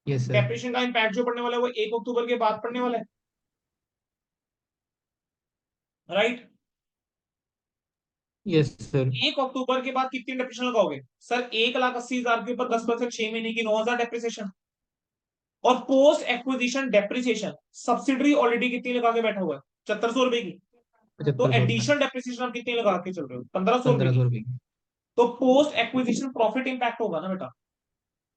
यस सर डेप्रिसिएशन का इम्पैक्ट जो पड़ने वाला है वो 1 अक्टूबर के बाद पड़ने वाला है, राइट? यस सर 1 अक्टूबर के बाद कितनी डेप्रिसिएशन लगाओगे सर? 1,80,000 के ऊपर 10% 6 महीने की 9,000 डेप्रिसिएशन। और post acquisition depreciation subsidiary already कितनी लगा के बैठा हुआ है? 7,500 रुपए की। तो 7500 रुपये एडिशनल डेप्रिसिएशन आप कितनी लगा के चल रहे हो? 1,500 रुपए 1500 की। रुपये की तो पोस्ट एक्विजिशन प्रॉफिट इंपैक्ट होगा ना बेटा।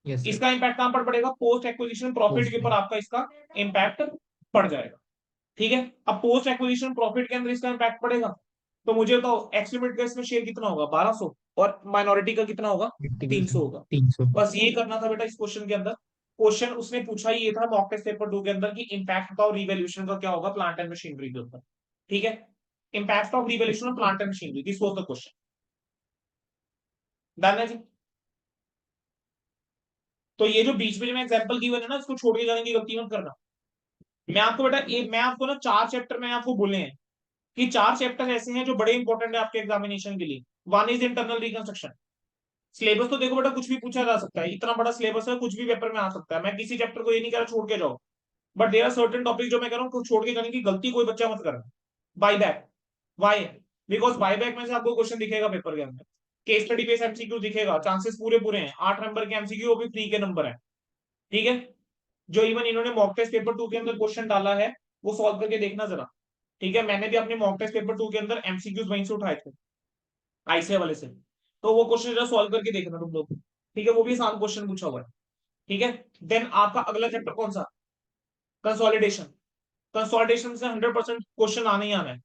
यस सर इसका इंपैक्ट कहां पर पड़ेगा? पोस्ट एक्विजिशन प्रॉफिट पोस्ट के में ऊपर आपका इसका इंपैक्ट पड़ जाएगा। ठीक है, अब पोस्ट एक्विजिशन प्रॉफिट के अंदर इसका इंपैक्ट पड़ेगा। तो मुझे तो एक्स लिमिटेड का इसमें शेयर कितना होगा? 1,200। और माइनॉरिटी का कितना होगा? 300 होगा। 300 बस ये करना था बेटा इस क्वेश्चन के अंदर। क्वेश्चन उसने पूछा ही ये था मॉक टेस्ट पेपर 2 के अंदर कि इंपैक्ट ऑफ रिवैल्यूएशन का क्या होगा प्लांट एंड मशीनरी के ऊपर। ठीक है, impact of revaluation of plant and machinery, this was the question. Done है जी। तो ये जो बीच में जो मैं एग्जांपल गिवन है ना, इसको छोड़ के जाने की गलती मत करना। मैं आपको बेटा मैं आपको ना 4 चैप्टर में आपको बोले हैं कि 4 चैप्टर ऐसे हैं जो बड़े इंपॉर्टेंट है आपके एग्जामिनेशन के लिए। One is internal reconstruction. Syllabus तो देखो बेटा कुछ भी पूछा जा सकता है, इतना बड़ा सिलेबस है, कुछ भी पेपर में आ सकता है। मैं किसी चैप्टर को ये नहीं कह रहा छोड़ के जाओ, but there are certain topic जो मैं कह रहा हूँ छोड़ के जाने की गलती कोई बच्चा मत करना। Buy back, why? Because buy back में से आपको क्वेश्चन दिखेगा पेपर के अंदर, केस स्टडी बेस्ड एमसीक्यू दिखेगा, चांसेस पूरे पूरे हैं। 8 नंबर के एमसीक्यू, वो भी फ्री के नंबर है। ठीक है, जो इवन इन्होंने मॉक टेस्ट पेपर 2 के अंदर क्वेश्चन डाला है वो सॉल्व करके देखना जरा। ठीक है, मैंने भी अपने मॉक टेस्ट पेपर 2 के अंदर एमसीक्यूज वहीं से उठाए थे, आईसीए वाले से। तो वो क्वेश्चन जरा सॉल्व करके देखना तुम लोग। ठीक है, वो भी आसान क्वेश्चन पूछा हुआ है। ठीक है, देन आपका अगला चैप्टर कौन सा? कंसोलिडेशन। कंसोलिडेशन से 100% क्वेश्चन आने ही आना है।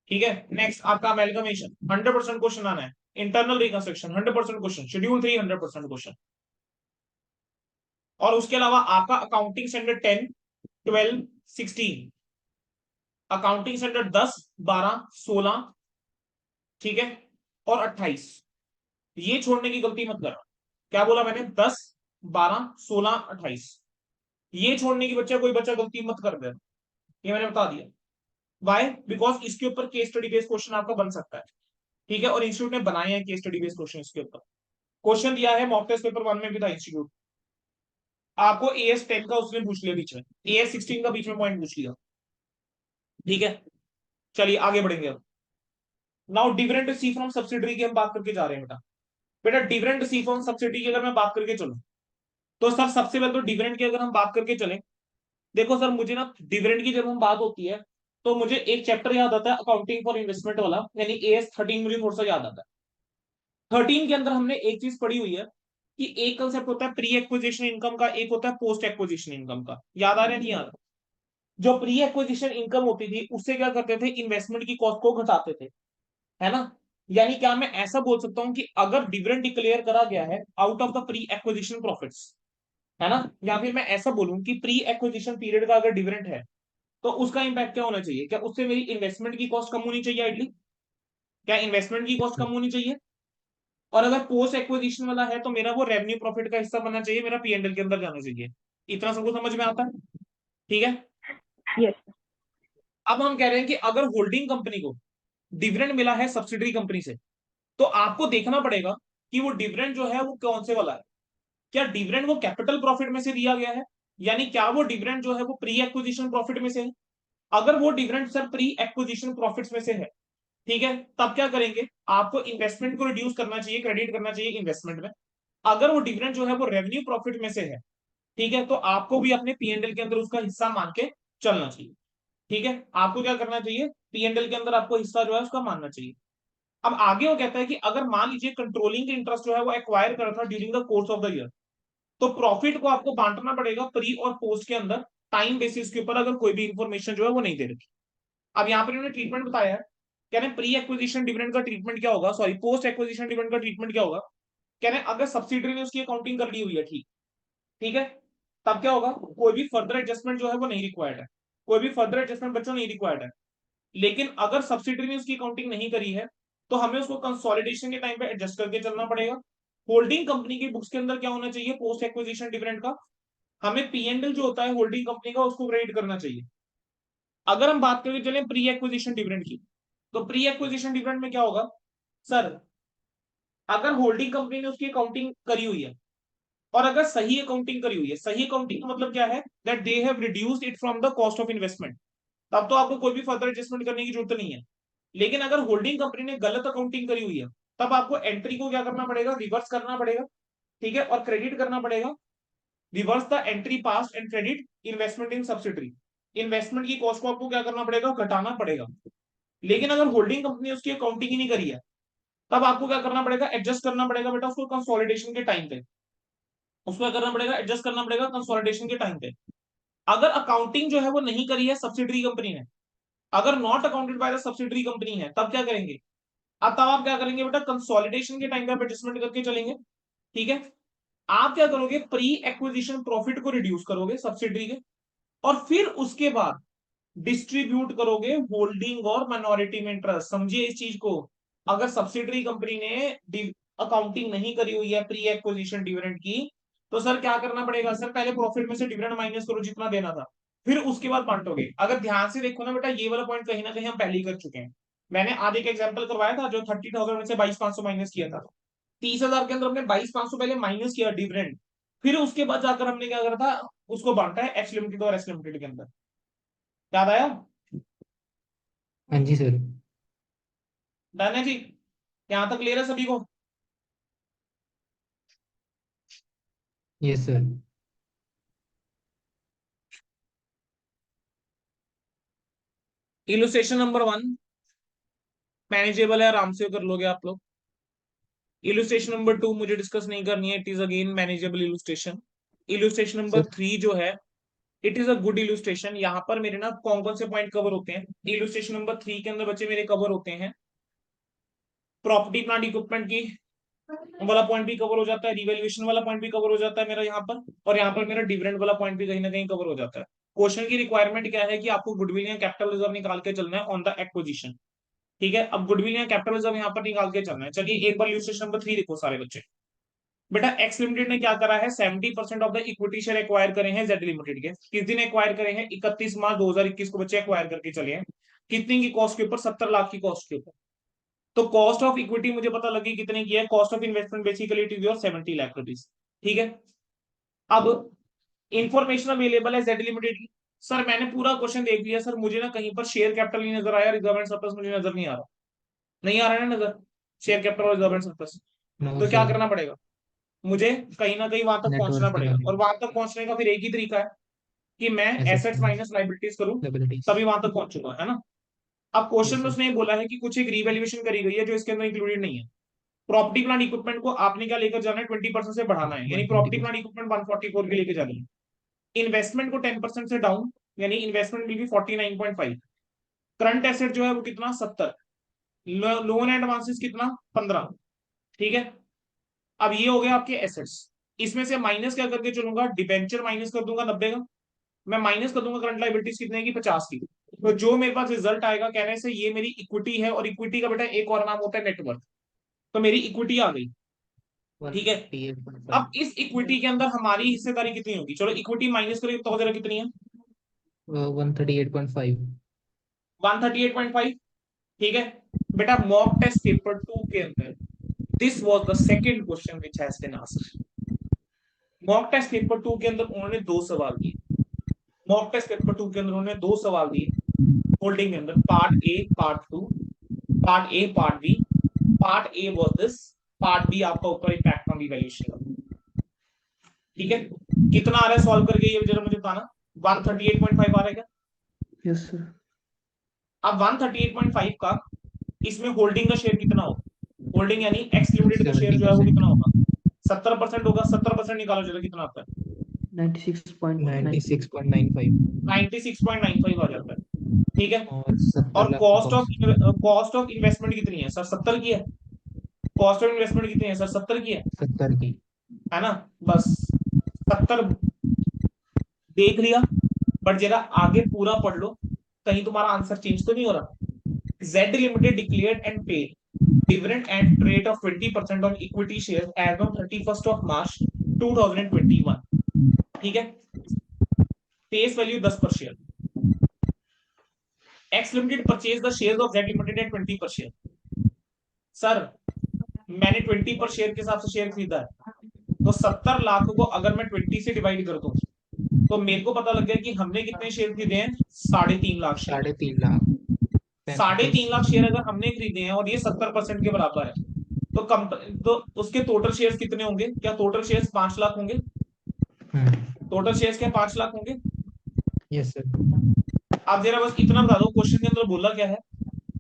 ठीक है, नेक्स्ट आपका अमेलगमेशन, 100% क्वेश्चन आना है। Internal reconstruction 100% question, schedule 3 100% question. और उसके अलावा आपका अकाउंटिंग स्टैंडर्ड 10 12 16, अकाउंटिंग स्टैंडर्ड 10 12 16, ठीक है, और 28। ये छोड़ने की गलती मत करना। क्या बोला मैंने? 10 12 16 28। ये छोड़ने की बच्चा कोई बच्चा गलती मत कर देना, ये मैंने बता दिया। वाई? बिकॉज इसके ऊपर केस स्टडी बेस्ड क्वेश्चन आपका बन सकता है। ठीक है, और इंस्टीट्यूट ने बनाए हैं केस स्टडी बेस्ड क्वेश्चन इसके ऊपर। क्वेश्चन दिया है मॉक टेस्ट पेपर 1 में भी था इंस्टीट्यूट। आपको एएस 10 का उसने पूछ लिया बीच में, एएस 16 का बीच में पॉइंट पूछ लिया। ठीक है, चलिए आगे बढ़ेंगे अब। Now dividend receive from subsidiary की हम बात करके जा रहे हैं बेटा। बेटा डिविडेंड रिसीव फ्रॉम सब्सिडरी की अगर मैं बात करके चलूं तो सर सबसे पहले तो डिविडेंड की अगर हम बात करके चले, देखो सर मुझे ना डिविडेंड की जब हम बात होती है तो मुझे एक चैप्टर याद आता है अकाउंटिंग फॉर इन्वेस्टमेंट वाला, यानी एएस 13 मुझे थोड़ा सा याद आता है। 13 के अंदर हमने एक चीज पढ़ी हुई है कि एक कंसेप्ट होता है प्री एक्विजिशन इनकम का, एक होता है पोस्ट एक्विजिशन इनकम का। याद आ रहा है नहीं याद? जो प्री एक्विजिशन इनकम होती थी उससे क्या करते थे, इन्वेस्टमेंट की कॉस्ट को घटाते थे, है ना। यानी क्या मैं ऐसा बोल सकता हूं कि अगर डिविडेंड डिक्लेयर करा गया है out of the pre acquisition profits, है ना, या फिर मैं ऐसा बोलूं कि प्री एक्विजिशन पीरियड का अगर डिविडेंड है तो उसका इंपैक्ट क्या होना चाहिए? क्या उससे मेरी इन्वेस्टमेंट की कॉस्ट कम होनी चाहिए आइडली? क्या इन्वेस्टमेंट की कॉस्ट कम होनी चाहिए? और अगर पोस्ट एक्विजिशन वाला है तो मेरा वो रेवेन्यू प्रॉफिट का हिस्सा बनना चाहिए, मेरा पीएनएल के अंदर जाना चाहिए। इतना सबको समझ में आता है? ठीक है, यस अब हम कह रहे हैं कि अगर होल्डिंग कंपनी को डिविडेंड मिला है सब्सिडरी कंपनी से तो आपको देखना पड़ेगा कि वो डिविडेंड जो है वो कौन से वाला है। क्या डिविडेंड वो कैपिटल प्रॉफिट में से दिया गया है, यानी क्या वो डिविडेंड जो है वो प्री एक्विजिशन प्रॉफिट में से है? अगर वो dividend sir pre acquisition profits में से है, ठीक है, तब क्या करेंगे, आपको इन्वेस्टमेंट को रिड्यूस करना चाहिए, क्रेडिट करना चाहिए इन्वेस्टमेंट में। अगर वो डिविडेंड जो है वो रेवेन्यू प्रॉफिट में से है, ठीक है, तो आपको भी अपने पीएनएल के अंदर उसका हिस्सा मान के चलना चाहिए। ठीक है, आपको क्या करना चाहिए, पीएनएल के अंदर आपको हिस्सा जो है उसका मानना चाहिए। अब आगे वो कहता है कि अगर मान लीजिए कंट्रोलिंग इंटरेस्ट जो है वो एक्वायर करा था during the course of the year, तो प्रॉफिट को आपको बांटना पड़ेगा प्री और पोस्ट के अंदर टाइम बेसिस के ऊपर, अगर कोई भी इंफॉर्मेशन जो है वो नहीं दे रखी। अब यहाँ पर इन्होंने ट्रीटमेंट बताया है, कह रहे हैं प्री एक्विजिशन डिविडेंड का ट्रीटमेंट क्या होगा, सॉरी पोस्ट एक्विजिशन डिविडेंड का ट्रीटमेंट क्या होगा। कह रहे हैं अगर सब्सिडरी ने उसकी अकाउंटिंग कर ली हुई है, ठीक ठीक है, तब क्या होगा, कोई भी फर्दर एडजस्टमेंट जो है वो नहीं रिक्वायर्ड है, कोई भी फर्दर एडजस्टमेंट बच्चों नहीं रिक्वायर्ड है। लेकिन अगर सब्सिडरी ने उसकी अकाउंटिंग नहीं करी है, तो हमें उसको कंसोलिडेशन के टाइम पे एडजस्ट करके चलना पड़ेगा। होल्डिंग कंपनी की बुक्स के अंदर क्या होना चाहिए, पोस्ट एक्विजिशन डिविडेंड का हमें पीएनएल जो होता है होल्डिंग कंपनी का उसको क्रेडिट करना चाहिए। अगर हम बात करके चले प्री एक्विजिशन डिविडेंड की, तो प्री एक्विजिशन डिविडेंड में क्या होगा सर, अगर होल्डिंग कंपनी ने उसकी अकाउंटिंग करी हुई है, और अगर सही अकाउंटिंग करी हुई है, सही अकाउंटिंग का मतलब क्या है, that they have reduced it from the cost of investment, तब तो आपको कोई भी फर्दर एडजस्टमेंट करने की जरूरत नहीं है। लेकिन अगर होल्डिंग कंपनी ने गलत अकाउंटिंग करी हुई है, तब आपको एंट्री को क्या करना पड़ेगा, रिवर्स करना पड़ेगा, ठीक है, और क्रेडिट करना पड़ेगा। Reverse the entry past and credit investment in subsidiary, investment की कॉस्ट को आपको क्या करना पड़ेगा, घटाना पड़ेगा। लेकिन अगर होल्डिंग कंपनी उसकी अकाउंटिंग ही नहीं करी है, तब आपको क्या करना पड़ेगा, एडजस्ट करना पड़ेगा बेटा उसको कंसोलिडेशन के टाइम पे, उसको क्या करना पड़ेगा, एडजस्ट करना पड़ेगा कंसोलिडेशन के टाइम पे। अगर अकाउंटिंग जो है वो नहीं करी है सब्सिडरी कंपनी ने, अगर not accounted by the subsidiary company है, तब क्या करेंगे, अब तब आप क्या करेंगे बेटा, कंसोलिडेशन के टाइम पे आप एडजस्टमेंट करके चलेंगे। ठीक है, आप क्या करोगे, प्री एक्विजिशन प्रॉफिट को रिड्यूस करोगे सब्सिडरी के, और फिर उसके बाद डिस्ट्रीब्यूट करोगे होल्डिंग और माइनॉरिटी में इंटरेस्ट। समझिए इस चीज को, अगर सब्सिडरी कंपनी ने अकाउंटिंग नहीं करी हुई है प्री एक्विजिशन डिविडेंड की, तो सर क्या करना पड़ेगा, सर पहले प्रॉफिट में से डिविडेंड माइनस करो जितना देना था, फिर उसके बाद बांटोगे। अगर ध्यान से देखो ना बेटा, ये वाला पॉइंट कहीं ना कहीं हम पहले ही कर चुके हैं। मैंने आज एक एग्जांपल करवाया था जो 30,000 में से 22,500 माइनस किया था, 30,000 के अंदर हमने 22,500 पहले माइनस किया डिविडेंड, फिर उसके बाद जाकर हमने क्या करा था, उसको बांटा है एक्स लिमिटेड और एस लिमिटेड के अंदर। याद आया? हाँ जी सर। डन है जी, यहां तक क्लियर है सभी को? Yes sir. Illustration number 1 manageable है, आराम से कर लोगे आप लोग। इलुस्ट्रेशन नंबर 2 मुझे डिस्कस नहीं करनी है, it is again manageable illustration. Illustration number sir 3 जो है, it is a good illustration. यहाँ पर मेरे ना कौन कौन से पॉइंट कवर होते हैं इलुस्ट्रेशन नंबर 3 के अंदर बच्चे मेरे कवर होते हैं, प्रॉपर्टी प्लांट इक्विपमेंट की वाला पॉइंट भी कवर हो जाता है, रिवैल्यूएशन वाला पॉइंट भी कवर हो जाता है मेरा यहाँ पर, और यहाँ पर मेरा डिविडेंड वाला पॉइंट भी कहीं ना कहीं कवर हो जाता है। क्वेश्चन की रिक्वायरमेंट क्या है कि आपको गुडविल या कैपिटल रिजर्व निकाल के चलना है ऑन द एक्विजिशन। ठीक है, अब गुडविल या कैपिटल रिजर्व यहाँ पर निकाल के चलना है। चलिए एक बार इलस्ट्रेशन नंबर 3 देखो सारे बच्चे। बेटा एक्स लिमिटेड ने क्या करा है, 70% of the equity share acquire करे हैं जेड लिमिटेड के। किस दिन एक्वायर करे हैं, 31 मार्च 2021 को बच्चे एक्वायर करके चले हैं। कितने की कॉस्ट के ऊपर, 70 लाख की कॉस्ट के ऊपर। तो कॉस्ट ऑफ इक्विटी मुझे पता लगी कितने की है, cost of investment basically it is your 70 lakh rupees. ठीक है, अब इंफॉर्मेशन अवेलेबल है जेड लिमिटेड की। सर मैंने पूरा क्वेश्चन देख लिया सर, मुझे ना कहीं पर शेयर कैपिटल नहीं नजर आया, रिजर्व एंड सरप्लस मुझे नजर नहीं आ रहा, नहीं आ रहा है ना नजर, शेयर कैपिटल और रिजर्व एंड सरप्लस। नो तो क्या सर। करना पड़ेगा, मुझे कहीं ना कहीं वहां तक पहुंचना नेटवर्क पड़ेगा, दिखा रही और वहां तक पहुंचने का फिर एक ही तरीका है कि मैं assets assets minus minus liabilities करूं, लायबिलिटीज। तभी वहां तक पहुंचूंगा, है ना। अब क्वेश्चन यस में सर। उसने ये बोला है कि कुछ एक रीवैल्यूएशन करी गई है जो इसके अंदर इंक्लूडेड नहीं है। प्रॉपर्टी प्लांट इक्विपमेंट को आपने क्या लेकर जाना है, 20% से बढ़ाना है, यानी प्रॉपर्टी 120%। प्लांट इक्विपमेंट 144 के लेके जानी है। इन्वेस्टमेंट को 10% से डाउन, यानी investment will be 49.5। Current asset जो है वो कितना, 70। लोन एंड एडवांसेस कितना, 15। ठीक है, अब ये हो गया आपके एसेट्स। इसमें से माइनस क्या करके चलूंगा, डिबेंचर माइनस कर दूंगा 90 का, मैं माइनस कर दूंगा करंट लाइबिलिटीज कितने की, 50 की। तो जो मेरे पास रिजल्ट आएगा कहने से ये मेरी इक्विटी है, और इक्विटी का बेटा एक और नाम होता है नेटवर्थ। तो मेरी इक्विटी आ गई। ठीक है, 138.5। अब इस इक्विटी के अंदर हमारी हिस्सेदारी कितनी होगी, चलो इक्विटी माइनस करें तो जरा कितनी है, 138.5। 138.5। ठीक है बेटा, मॉक टेस्ट पेपर 2 के अंदर this was the second question which has been asked. Mock test paper 2 के अंदर उन्होंने दो सवाल दिए। मॉक टेस्ट पेपर 2 के अंदर उन्होंने दो सवाल दिए होल्डिंग के अंदर, part A part 2, part A part B. Part A was this, part B आपका ऊपर इम्पैक्ट ऑन दी वैल्यूएशन का। ठीक है, कितना आ रहा है सॉल्व करके ये जरा मुझे बताना। 138.5 आ रहा है क्या? Yes sir. अब 138.5 का इसमें होल्डिंग का शेयर कितना होगा? होल्डिंग यानी एक्स लिमिटेड का शेयर जो है वो 70%। कितना होगा? 70% होगा। 70% निकालो जरा कितना आता है? 96.95। 96.95 आ जाता है, ठीक है। और 70 और लाख का कॉस्ट। कॉस्ट ऑफ इन्वेस्टमेंट कितनी है सर? 70 की है। कॉस्ट ऑफ इन्वेस्टमेंट कितनी है सर? 70 की है 70 की। ना? बस 70 देख लिया, बट जरा आगे पूरा पढ़ लो, कहीं तुम्हारा आंसर चेंज तो नहीं हो रहा। Z Limited declared and paid dividend at rate of 20% on equity shares as on 31st of March 2021, ठीक है। फेस वैल्यू 10 पर share. X Limited purchased the shares of Z Limited at 20 पर share. Sir मैंने 20 पर share के हिसाब से share खरीदा है, तो 70 लाख को अगर मैं 20 से डिवाइड कर दूं तो मेरे को पता लग गया कि हमने कितने शेयर खरीदे हैं? 3.5 लाख शेयर। 3.5 लाख। 3.5 लाख शेयर अगर हमने खरीदे हैं और ये 70% के बराबर है, तो कम तो उसके टोटल शेयर्स कितने होंगे? क्या टोटल शेयर्स 5 लाख होंगे? टोटल शेयर्स क्या 5 लाख होंगे? Yes sir. आप जरा बस इतना बता दो, क्वेश्चन के अंदर बोला क्या है?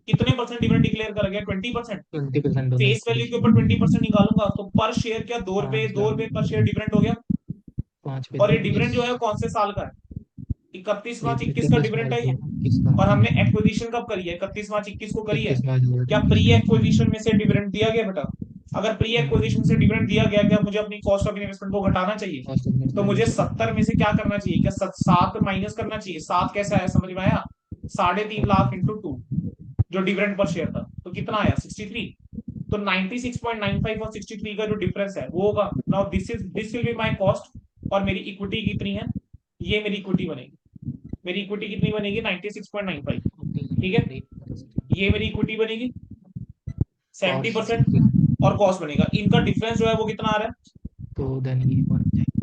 कितने परसेंट डिविडेंड डिक्लेयर करा गया? 20%। 20% होना फेस वैल्यू के ऊपर 20% निकालूंगा तो पर शेयर क्या 2 रुपए, 2 रुपए पर शेयर डिविडेंड हो गया। 5 पैसे। और ये डिविडेंड जो यस। है कौन से साल का है? 31 ये मार्च 21 का 31 डिविडेंड मार्च है ये। 2021 का। और हमने एक्विजिशन कब करी है? 31 मार्च 21 को करी है। 31 मार्च क्या प्री 2021। एक्विजिशन में से डिविडेंड दिया गया बेटा? अगर प्री एक्विजिशन से डिविडेंड दिया गया, क्या मुझे अपनी कॉस्ट ऑफ इन्वेस्टमेंट को घटाना चाहिए? कॉस्ट ऑफ तो मुझे इन्वेस्टमेंट। 70 में से क्या करना चाहिए? क्या 7 माइनस करना चाहिए? 7 कैसा है समझ में आया? 3.5 लाख इंटू 2 जो डिविडेंड पर शेयर था, तो कितना आया? 63। तो 96.95 और 63 का जो डिफरेंस है वो होगा। Now this will be my cost. और मेरी इक्विटी कितनी है? ये मेरी इक्विटी बनेगी। मेरी इक्विटी कितनी बनेगी? 96.95, ठीक है। ये मेरी इक्विटी बनेगी 70%। और कॉस्ट बनेगा, इनका डिफरेंस जो है वो कितना आ रहा है? तो देन ये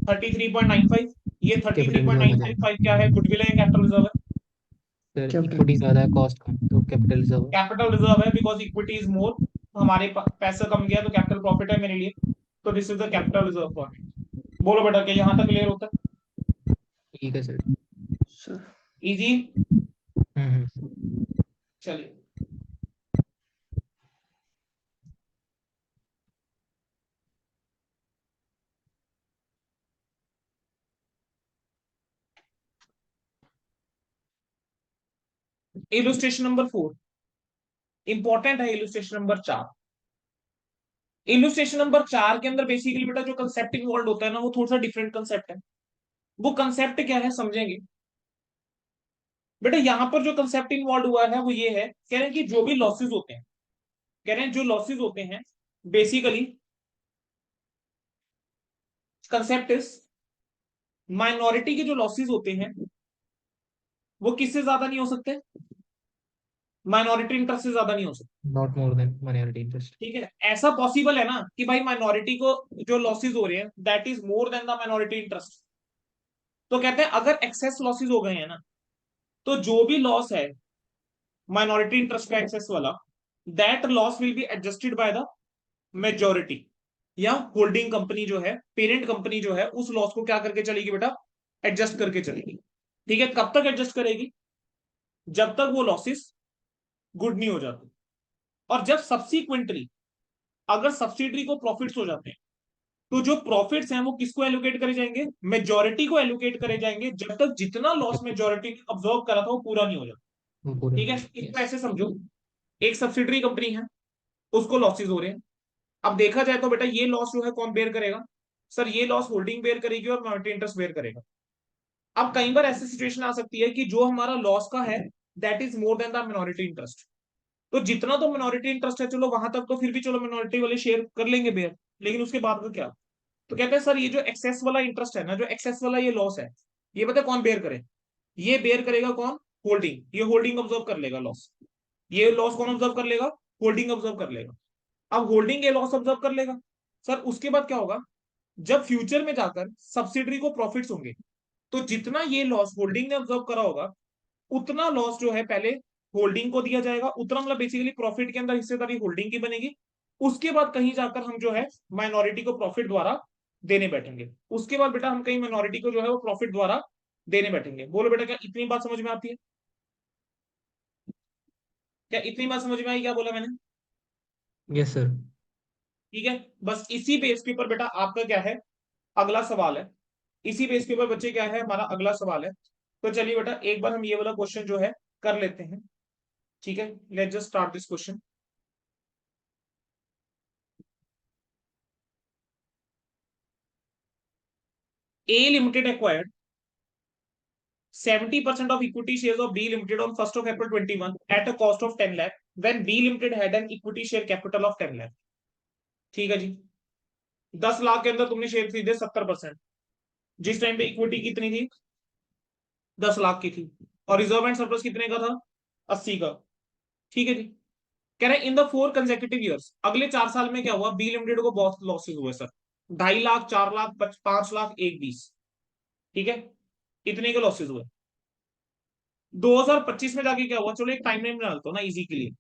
33.95। ये कैपिटल रिजर्व हो जाएगा 33.955 क्या है? गुडविल है, कैपिटल रिजर्व है? सर। इक्विटी ज्यादा है कॉस्ट कम, तो कैपिटल रिजर्व। कैपिटल रिजर्व है, बिकॉज इक्विटी इज मोर। हमारे पैसा कम गया तो कैपिटल प्रॉफिट है मेरे लिए, तो this is the capital reserve for me. बोलो बेटा, क्या यहां तक क्लियर होता है? ठीक है सर। इजी। हम्म। चलिए, इलुस्ट्रेशन नंबर 4 इंपॉर्टेंट है। इलुस्ट्रेशन नंबर 4, इलुस्ट्रेशन नंबर 4 के अंदर बेसिकली बेटा जो कंसेप्ट इन्वॉल्व होता है ना वो थोड़ा सा डिफरेंट कंसेप्ट है। वो कंसेप्ट क्या है समझेंगे बेटा। यहां पर जो कंसेप्ट इन्वॉल्व हुआ है वो ये है, कह रहे हैं कि जो भी लॉसेस होते हैं, कह रहे हैं जो लॉसेस होते हैं बेसिकली कंसेप्ट इज माइनॉरिटी के जो लॉसेस होते हैं वो किससे ज्यादा नहीं हो सकते? माइनॉरिटी इंटरेस्ट से ज्यादा नहीं हो सकते। Not more than minority interest. ठीक है, ऐसा पॉसिबल है ना कि भाई माइनॉरिटी को जो लॉसेस हो रहे हैं that is more than the minority interest. तो कहते हैं अगर एक्सेस लॉसेस हो गए हैं ना, तो जो भी लॉस है माइनॉरिटी इंटरेस्ट का एक्सेस वाला, that loss will be adjusted by the majority, या होल्डिंग कंपनी जो है, पेरेंट कंपनी जो है, उस लॉस को क्या करके चलेगी बेटा? एडजस्ट करके चलेगी। ठीक है, कब तक एडजस्ट करेगी? जब तक वो लॉसेस गुड नहीं हो जाते। और जब सब्सिक्वेंटली अगर सब्सिडरी को प्रॉफिट्स हो जाते हैं, तो जो प्रॉफिट्स हैं वो किसको एलोकेट करे जाएंगे? मेजोरिटी को एलोकेट करे जाएंगे, जब तक जितना लॉस मेजोरिटी ने ऑब्जर्व करा था वो पूरा नहीं हो जाता। वो पूरे। ठीक है, इसको ऐसे समझो, एक सब्सिडरी कंपनी है, उसको लॉसेस हो रहे हैं। अब देखा जाए तो बेटा ये लॉस जो है कौन बेयर करेगा? सर ये लॉस होल्डिंग बेयर करेगी और माइनॉरिटी इंटरेस्ट बेयर करेगा। अब कई बार ऐसी सिचुएशन आ सकती है कि जो हमारा लॉस का है that is more than the minority interest. तो जितना तो मिनोरिटी इंटरेस्ट है चलो वहां तक तो फिर भी चलो मिनोरिटी वाले शेयर कर लेंगे बेयर, लेकिन उसके बाद का क्या? तो कहते हैं सर ये जो एक्सेस वाला इंटरेस्ट है ना, जो एक्सेस वाला ये लॉस है, ये पता है कौन बेयर करे? ये बेयर करेगा कौन? होल्डिंग। ये होल्डिंग ऑब्जर्व कर लेगा लॉस। ये लॉस कौन ऑब्जर्व कर लेगा? होल्डिंग ऑब्जर्व कर लेगा। अब होल्डिंग ये लॉस ऑब्जर्व कर लेगा, सर उसके बाद क्या होगा? जब फ्यूचर में जाकर सब्सिडरी को प्रॉफिट्स होंगे, तो जितना ये लॉस होल्डिंग ने ऑब्जर्व करा होगा उतना लॉस जो है पहले होल्डिंग को दिया जाएगा, उतना मतलब बेसिकली प्रॉफिट के अंदर हिस्सेदारी होल्डिंग की बनेगी। उसके बाद कहीं जाकर हम जो है माइनॉरिटी को प्रॉफिट द्वारा देने बैठेंगे। उसके बाद बेटा हम कहीं माइनॉरिटी को जो है वो प्रॉफिट द्वारा देने बैठेंगे। बोलो बेटा, क्या इतनी बात समझ में आती है? क्या इतनी बात समझ में आई? क्या बोला मैंने? Yes sir. ठीक है, बस इसी बेस के ऊपर बेटा आपका क्या है, अगला सवाल है। इसी बेस के ऊपर बच्चे क्या है, हमारा अगला सवाल है। तो चलिए बेटा एक बार हम ये वाला क्वेश्चन जो है कर लेते हैं। ठीक है, let's just start this question. A Limited acquired 70% of equity shares of B Limited on 1st of April 21 at a cost of 10 lakh when B Limited had an equity share capital of 10 lakh। ठीक है जी, 10 लाख के अंदर तुमने share खरीदे 70%। जिस time पे equity कितनी थी? 10 लाख की थी। और रिजर्व एंड सरप्लस कितने का था? 80 का। ठीक है जी, कह रहे हैं इन द 4 कंसेक्यूटिव ईयर्स, अगले 4 साल में क्या हुआ, बी लिमिटेड को बहुत लॉसेस हुए सर। 2.5 लाख, 4 लाख, 5 लाख, 1.20। ठीक है, इतने के लॉसेस हुए। 2025 में जाके क्या हुआ, चलो एक टाइम लाइन बना लेता हूं ना इजी के लिए।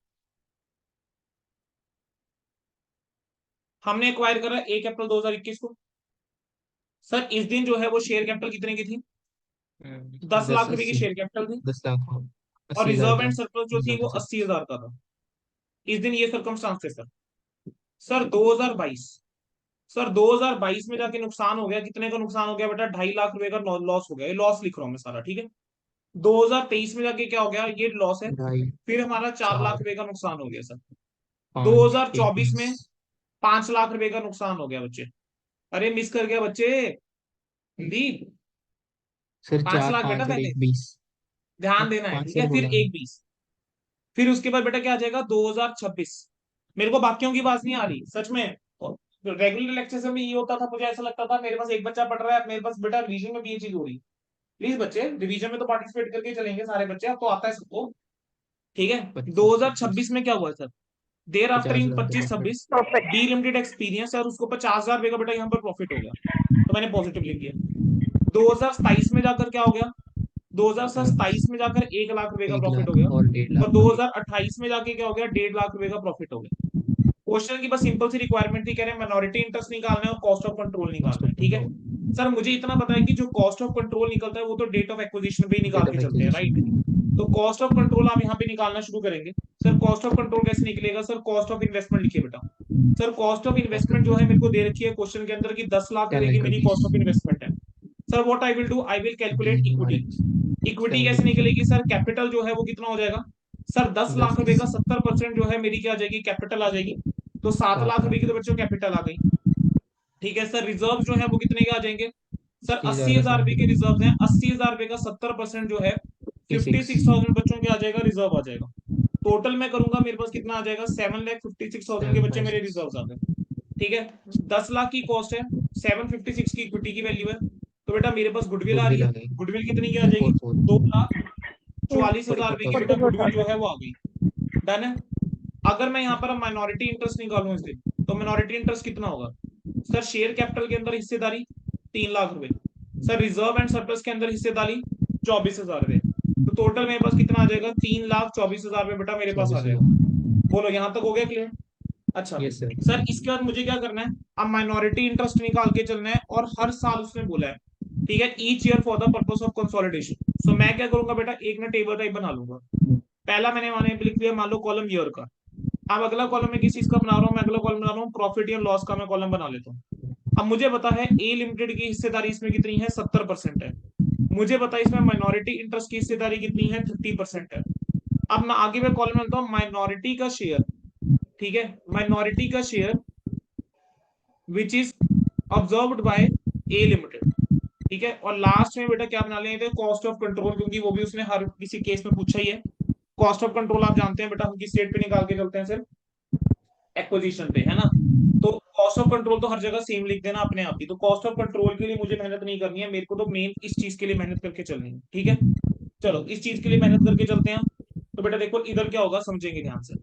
हमने एक्वायर करा 1 अप्रैल 2021 को। सर इस दिन जो है वो शेयर कैपिटल कितने की थी? 10 लाख रुपए की 10 80 शेयर कैपिटल थी। 10 लाख और 80,000 रिजर्व का एंड सरप्लस जो थी वो 80,000 सर। 80,000 का था। इस दिन ये सर्कमस्टांस थे सर। सर 2022, सर 2022 में जाके नुकसान हो गया। कितने का नुकसान हो गया बेटा? 2.5 लाख रुपए का लॉस हो गया। ये लॉस लिख रहा हूं मैं सारा। ठीक है, 2023 में जाके क्या हो गया, ये लॉस है। ढाई, फिर हमारा 4 लाख 4, रुपए का नुकसान हो गया सर। 5, 2024 21 में 5 लाख रुपए का नुकसान हो गया बच्चे। अरे मिस कर गया बच्चे, हिंदी। सर। 5 4, लाख बेटा 5 और पहले 1 20। ध्यान देना है। 5 ठीक है, सर फिर बोला। 1.20। फिर उसके बाद बेटा क्या आ जाएगा, 2026। मेरे को बाकियों की बात नहीं आ रही सच में। रेगुलर लेक्चर में ये होता था, मुझे ऐसा लगता था मेरे पास एक बच्चा पढ़ रहा है, मेरे पास बेटा रिवीजन में भी ये चीज हो रही। प्लीज बच्चे रिवीजन में तो पार्टिसिपेट करके चलेंगे सारे बच्चे, अब तो आता है सबको। ठीक है, 25, 2026 26, में क्या हुआ सर, देर आफ्टर इन 50,000 का 25-26 profit. Perfect. B limited experience और उसको 50,000 रुपए का बेटा यहाँ पर प्रॉफिट हो गया। तो मैंने पॉजिटिव लिख दिया। 2027 में जाकर क्या हो गया, 2027 में जाकर 1 लाख रुपए का 1 प्रॉफिट हो लाख गया। और 1.5 लाख और का। 2028 में जाके क्या हो गया, 1.5 लाख रुपए का प्रॉफिट हो गया। क्वेश्चन की बस सिंपल सी रिक्वायरमेंट थी, कह रहे हैं माइनॉरिटी इंटरेस्ट निकालना है और कॉस्ट ऑफ कंट्रोल कॉस्ट निकालना ऑफ है। ठीक है कंट्रोल। सर, मुझे इतना पता है कि जो कॉस्ट ऑफ कंट्रोल निकलता है वो तो डेट ऑफ एक्विजिशन पे ही निकाल डेट के ऑफ चलते हैं, राइट? एक्विजिशन। तो कॉस्ट ऑफ कंट्रोल आप यहाँ पे निकालना शुरू करेंगे। सर कॉस्ट ऑफ कंट्रोल कैसे निकलेगा? सर कॉस्ट ऑफ इन्वेस्टमेंट लिखिए बेटा। Sir cost of cost of investment जो है मेरे को इन्वेस्टमेंट दे रखी है क्वेश्चन के अंदर कि 10 लाख 10 रुपए की लाख मेरी कॉस्ट ऑफ रुपीज। इन्वेस्टमेंट है। Sir what I will do, I will D calculate equity. हमारे इक्विटी कैसे 70%। निकलेगी सर? कैपिटल जो है वो कितना हो जाएगा सर, 10 10, लाख रुपए का 70% जो है मेरी क्या आ जाएगी, कैपिटल आ जाएगी। तो 7 7 लाख रुपए लाख की तो बच्चों कैपिटल आ गई। ठीक है सर, रिजर्व जो है वो कितने के आ जाएंगे? सर 80,000 अस्सी का हजार रुपए के 70%। रिजर्व हैं। 80,000 रुपए का 70% जो है 56। 56,000 बच्चों के आ जाएगा, रिजर्व आ जाएगा। टोटल मैं करूंगा, मेरे पास कितना आ जाएगा, 7,56,000 के बच्चे मेरे 756। रिजर्व आ गए। ठीक है, 10 लाख की कॉस्ट है, 756 की इक्विटी की वैल्यू है। तो बेटा मेरे पास गुडविल आ रही गुडविल है। आ गई। गुडविल कितनी की आ जाएगी? 44। 2,44,000 रुपए की बेटा 44,000। गुडविल जो 44,000। है वो आ गई। डन है। अगर मैं यहाँ पर माइनॉरिटी इंटरेस्ट निकालूं इस दिन, तो माइनॉरिटी इंटरेस्ट कितना होगा? सर शेयर कैपिटल के अंदर हिस्सेदारी 3 लाख रुपए। सर रिजर्व एंड सरप्लस के अंदर हिस्सेदारी 24,000 रुपए। तो टोटल मेरे पास कितना आ जाएगा, 3,24,000 रुपए बेटा मेरे पास आ जाएगा। 24,000। बोलो यहां तक हो गया क्लियर? अच्छा यस सर। सर, इसके बाद मुझे क्या करना है, अब माइनॉरिटी इंटरेस्ट निकाल के चलना है और हर साल उसने बोला है। ठीक है, each year for the purpose of consolidation. So मैं क्या करूंगा बेटा, एक ना टेबल टाइप बना लूंगा। पहला मैंने माने लिख लिया, मान लो कॉलम ईयर का। अब अगला कॉलम में किस चीज का बना रहा हूँ मैं, अगला कॉलम बना रहा हूँ प्रॉफिट या लॉस का, मैं कॉलम बना लेता हूँ। अब मुझे पता है ए लिमिटेड की हिस्सेदारी इसमें कितनी है, 70% है। मुझे पता है इसमें माइनॉरिटी इंटरेस्ट की हिस्सेदारी कितनी है, 30% है। अब मैं आगे में कॉलम बनाता हूँ माइनॉरिटी का शेयर। ठीक है, माइनॉरिटी का share which is observed bye A limited. ठीक है, और लास्ट में बेटा क्या बना लेंगे, कॉस्ट ऑफ कंट्रोल, क्योंकि वो भी उसने हर किसी केस में पूछा ही है। कॉस्ट ऑफ कंट्रोल आप जानते हैं बेटा, हम किस रेट पे निकाल के चलते हैं सिर्फ एक्विजिशन पे, है ना? तो कॉस्ट ऑफ कंट्रोल तो हर जगह सेम लिख देना अपने आप ही। तो कॉस्ट ऑफ कंट्रोल के लिए मुझे मेहनत नहीं करनी है, मेरे को तो मेन इस चीज के लिए मेहनत करके चलनी है। ठीक है, चलो इस चीज के लिए मेहनत करके चलते हैं। तो बेटा देखो इधर क्या होगा, समझेंगे ध्यान से।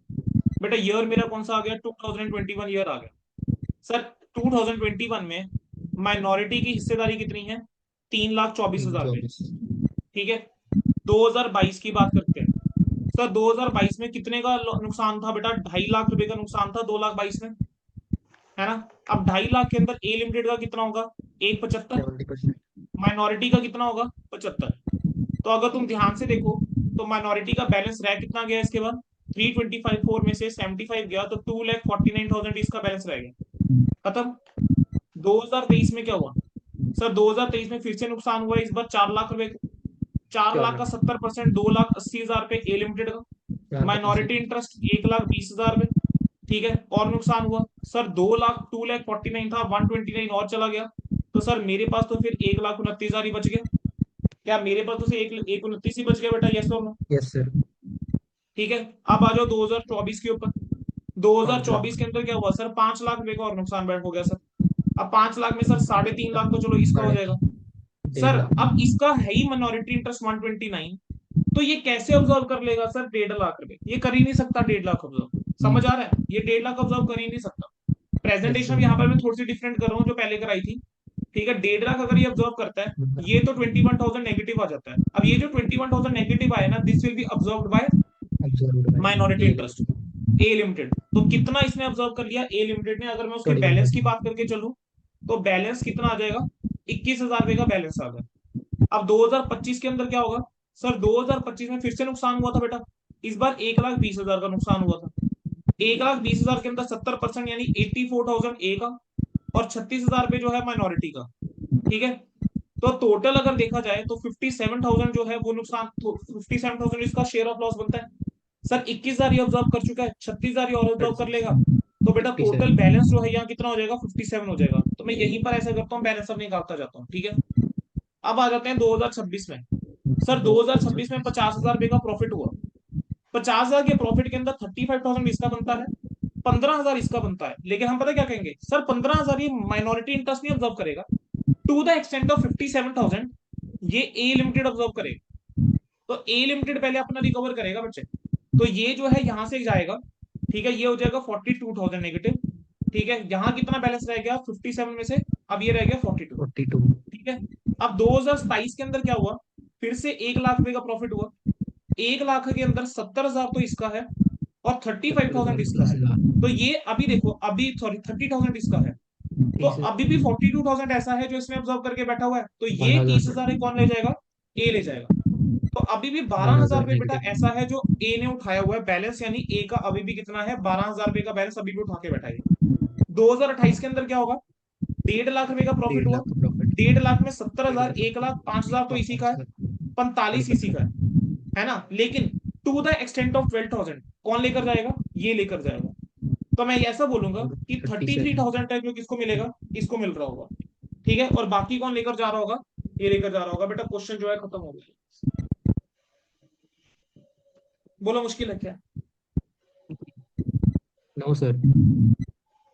बेटा ईयर मेरा कौन सा आ गया, 2021 ईयर आ गया। सर 2021 में माइनॉरिटी की हिस्सेदारी कितनी है, 3,24,000 रुपए। 24। ठीक है, 2022 की बात करते हैं। सर 2022 में कितने का नुकसान था बेटा, 2.5 लाख रुपए का नुकसान था 2,22,000 में। है ना। अब 2.5 लाख के अंदर ए लिमिटेड का कितना होगा, 1.75, 70%। माइनॉरिटी का कितना होगा, 75। तो अगर तुम ध्यान से देखो तो माइनॉरिटी का बैलेंस रह कितना गया इसके बाद, 325 में से 75 गया तो 2,49,000 इसका बैलेंस रह गया, खत्म। 2023 में क्या हुआ सर, 2023 में फिर से नुकसान हुआ इस बार 4 लाख रुपए का। 4 लाख का 70%, 2,80,000 रुपए ए लिमिटेड का, 4%। माइनॉरिटी इंटरेस्ट 1,20,000 रुपए, ठीक है। और नुकसान हुआ सर 2 लाख, 2,49 था, 129 और चला गया, तो सर मेरे पास तो फिर 1,29,000 ही बच गया। क्या मेरे पास तो सिर्फ 1,29 ही बच गया बेटा, यस और नो। Yes sir. ठीक है, अब आ जाओ 2024 के ऊपर। 5 लाख। 2024 के अंदर क्या हुआ सर, 5 लाख रुपए का और नुकसान बैठ हो गया सर। अब 5 लाख में सर 3.5 लाख तो चलो इसका हो साढ़े जाएगा। 1.5 सर लाख। अब इसका है ही माइनॉरिटी इंटरेस्ट 129, तो ये कैसे ऑब्जर्व कर लेगा सर 1.5 लाख रुपए, ये कर ही नहीं सकता 1.5 लाख ऑब्जर्व, समझ आ रहा है, ये 1.5 लाख ऑब्जर्व कर ही नहीं सकता। Yes presentation sir. यहाँ पर मैं थोड़ी सी डिफरेंट कर रहा हूँ जो पहले कराई थी, ठीक है। 1.5 लाख अगर ये ऑब्जर्व करता है, ये तो 21,000 नेगेटिव आ जाता है। अब ये जो 21,000 नेगेटिव आया ना, this will be observe by observed bye minority A interest, limited. A limited. तो कितना इसने ऑब्जर्व कर लिया ए लिमिटेड ने, अगर मैं उसके बैलेंस की 21,000। बात करके चलूं तो बैलेंस कितना आ जाएगा, 21,000 रुपए का बैलेंस आ गया। अब 2025 के अंदर क्या होगा सर, 2025 में फिर से नुकसान हुआ था बेटा, इस बार 1,20,000 का नुकसान हुआ था। 1,20,000 के अंदर 70% यानी 84,000 ए का, और 36,000 रुपये जो है माइनॉरिटी का, ठीक है। तो टोटल अगर देखा जाए तो 57,000 जो है वो नुकसान, तो 57,000 इसका शेयर ऑफ लॉस बनता है। सर 21,000 ये ऑब्जर्व कर चुका है, 36,000 ये और ऑब्जर्व कर लेगा, तो बेटा टोटल 57। बैलेंस जो है यहाँ कितना हो जाएगा, 57 हो जाएगा। तो मैं यहीं पर ऐसा करता हूँ, बैलेंस अब निकालता जाता हूँ, ठीक है। अब आ जाते हैं 2026 में। सर 2026 में 2026। 50,000 रुपए का प्रॉफिट हुआ। 50,000 के प्रॉफिट के अंदर 35,000 इसका बनता है, 15,000 इसका बनता है। लेकिन हम पता क्या कहेंगे सर, 15,000 ये माइनॉरिटी इंटरेस्ट नहीं ऑब्जर्व करेगा, टू द एक्सटेंट ऑफ 57,000 ये ए लिमिटेड ऑब्जर्व करेगा। तो ए लिमिटेड पहले अपना रिकवर करेगा बच्चे, तो ये जो है यहां से जाएगा, ठीक है, ये हो जाएगा 42,000 नेगेटिव, ठीक है। यहाँ कितना बैलेंस रह गया 57 में से, अब ये रह गया 42, 42। ठीक है। अब 2027 के अंदर क्या हुआ, फिर से 1 लाख रुपए का प्रॉफिट हुआ। 1 लाख के अंदर 70,000 तो इसका है और 35,000 70,000 इसका है। 30,000। तो ये अभी देखो, अभी सॉरी 30,000 इसका है, तो 30। अभी भी 42,000 ऐसा है जो इसने ऑब्जर्व करके बैठा हुआ है, तो ये 12,000। 30,000 कौन ले जाएगा, ए ले जाएगा। तो अभी भी 12,000 12,000 रुपये बेटा नेगेटिव। ऐसा है जो ए ने उठाया हुआ है बैलेंस, यानी ए का अभी भी कितना है, 12,000 रुपये का बैलेंस अभी भी उठा के बैठा है। 2028 के अंदर क्या होगा, 1.5 लाख रुपए का प्रॉफिट 1.5 हुआ। लाख का प्रॉफिट। 1.5 लाख में 1.5 70,000, लाख 1 लाख 5,000 तो और इसी का है, 5,000। 45 इसी का 45%। है ना। लेकिन टू द एक्सटेंट ऑफ 12,000 कौन लेकर जाएगा, ये लेकर जाएगा। तो मैं ऐसा बोलूंगा और कि 37। 33,000 टाइप जो किसको मिलेगा, इसको मिल रहा होगा, ठीक है। और बाकी कौन लेकर जा रहा होगा, ये लेकर जा रहा होगा। बेटा क्वेश्चन जो है खत्म हो गया, बोलो मुश्किल है क्या, नो सर।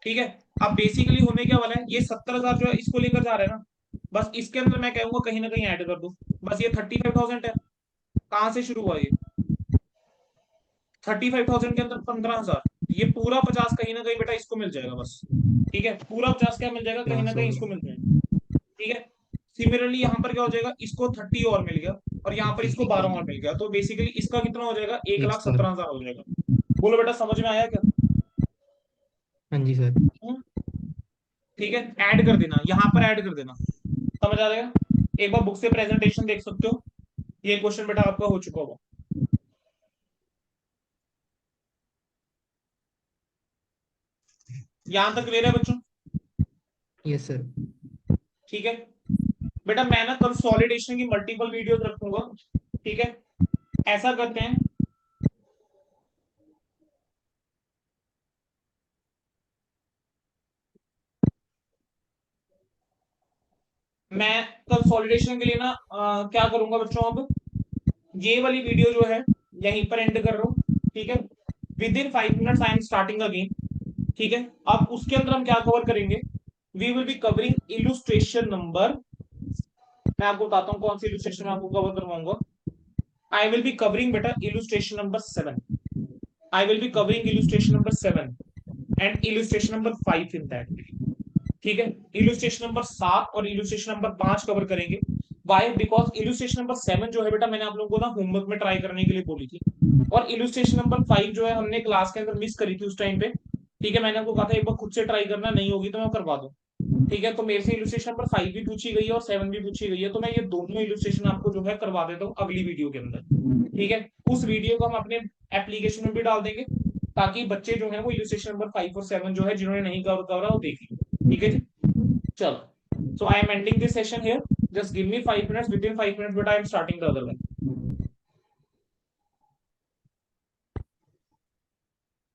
ठीक है। अब बेसिकली होने क्या वाला है, ये 70,000 जो है इसको लेकर जा रहे हैं ना, बस इसके अंदर मैं कहूंगा कहीं ना कहीं ऐड कर दो। बस ये 35,000 है, कहां से शुरू हुआ ये, 35,000 के अंदर 15,000, ये पूरा 50 कहीं ना कहीं बेटा इसको मिल जाएगा बस, ठीक है। पूरा 50 क्या मिल जाएगा, कहीं ना 50 हो कहीं इसको गया। मिल जाएगा, ठीक है। सिमिलरली यहाँ पर क्या हो जाएगा, इसको 30 और मिल गया, और यहाँ पर इसको 12 और मिल गया, तो बेसिकली इसका कितना हो जाएगा, एक एक लाख साल। सत्रह हजार हो जाएगा। बोलो बेटा समझ में आया क्या, हाँ जी सर। ठीक है। ऐड कर देना, यहाँ पर ऐड कर देना, समझ आ जाएगा। एक बार बुक से प्रेजेंटेशन देख सकते हो, ये क्वेश्चन बेटा आपका हो चुका होगा। यहां तक क्लियर है बच्चों, यस सर। ठीक है। बेटा मैं ना कंसोलिडेशन की मल्टीपल वीडियोस रखूंगा, ठीक है। ऐसा करते हैं, मैं कंसोलिडेशन के लिए ना क्या करूंगा बच्चों, अब ये वाली वीडियो जो है यहीं पर एंड कर रहा हूं, ठीक है। With in 5 minutes I am starting again, ठीक है। अब उसके अंदर हम क्या कवर करेंगे, we will be covering illustration number, मैं आपको बताता हूँ कौन सी इलुस्ट्रेशन मैं आपको कवर करवाऊंगा। आई विल बी कवरिंग बेटा illustration number 7, I will be covering illustration number 7 and illustration number 5 in that, ठीक है। इलुस्ट्रेशन नंबर 7 और इलुस्ट्रेशन नंबर 5 कवर करेंगे। वाई, बिकॉज इलुस्ट्रेशन नंबर 7 जो है बेटा मैंने आप लोगों को ना होमवर्क में ट्राई करने के लिए बोली थी, और इलुस्ट्रेशन नंबर 5 जो है हमने क्लास के अंदर मिस करी थी उस टाइम पे, ठीक है, मैंने आपको कहा था एक बार खुद से ट्राई करना, नहीं होगी तो मैं करवा दूं। ठीक है, तो मेरे से इलस्ट्रेशन नंबर 5 भी पूछी गई है और 7 भी पूछी गई है, तो मैं ये दोनों इलस्ट्रेशन आपको जो है करवा देता हूँ अगली वीडियो के अंदर। ठीक है, उस वीडियो को हम अपने एप्लीकेशन में भी डाल देंगे, ताकि बच्चे जो है वो इलस्ट्रेशन नंबर 5 और 7 जो है जिन्होंने नहीं कवर करा वो देख लें। ठीक है जी, चलो, so I am ending this session here, just give me 5 minutes, with in 5 minutes बेटा I am starting the other one.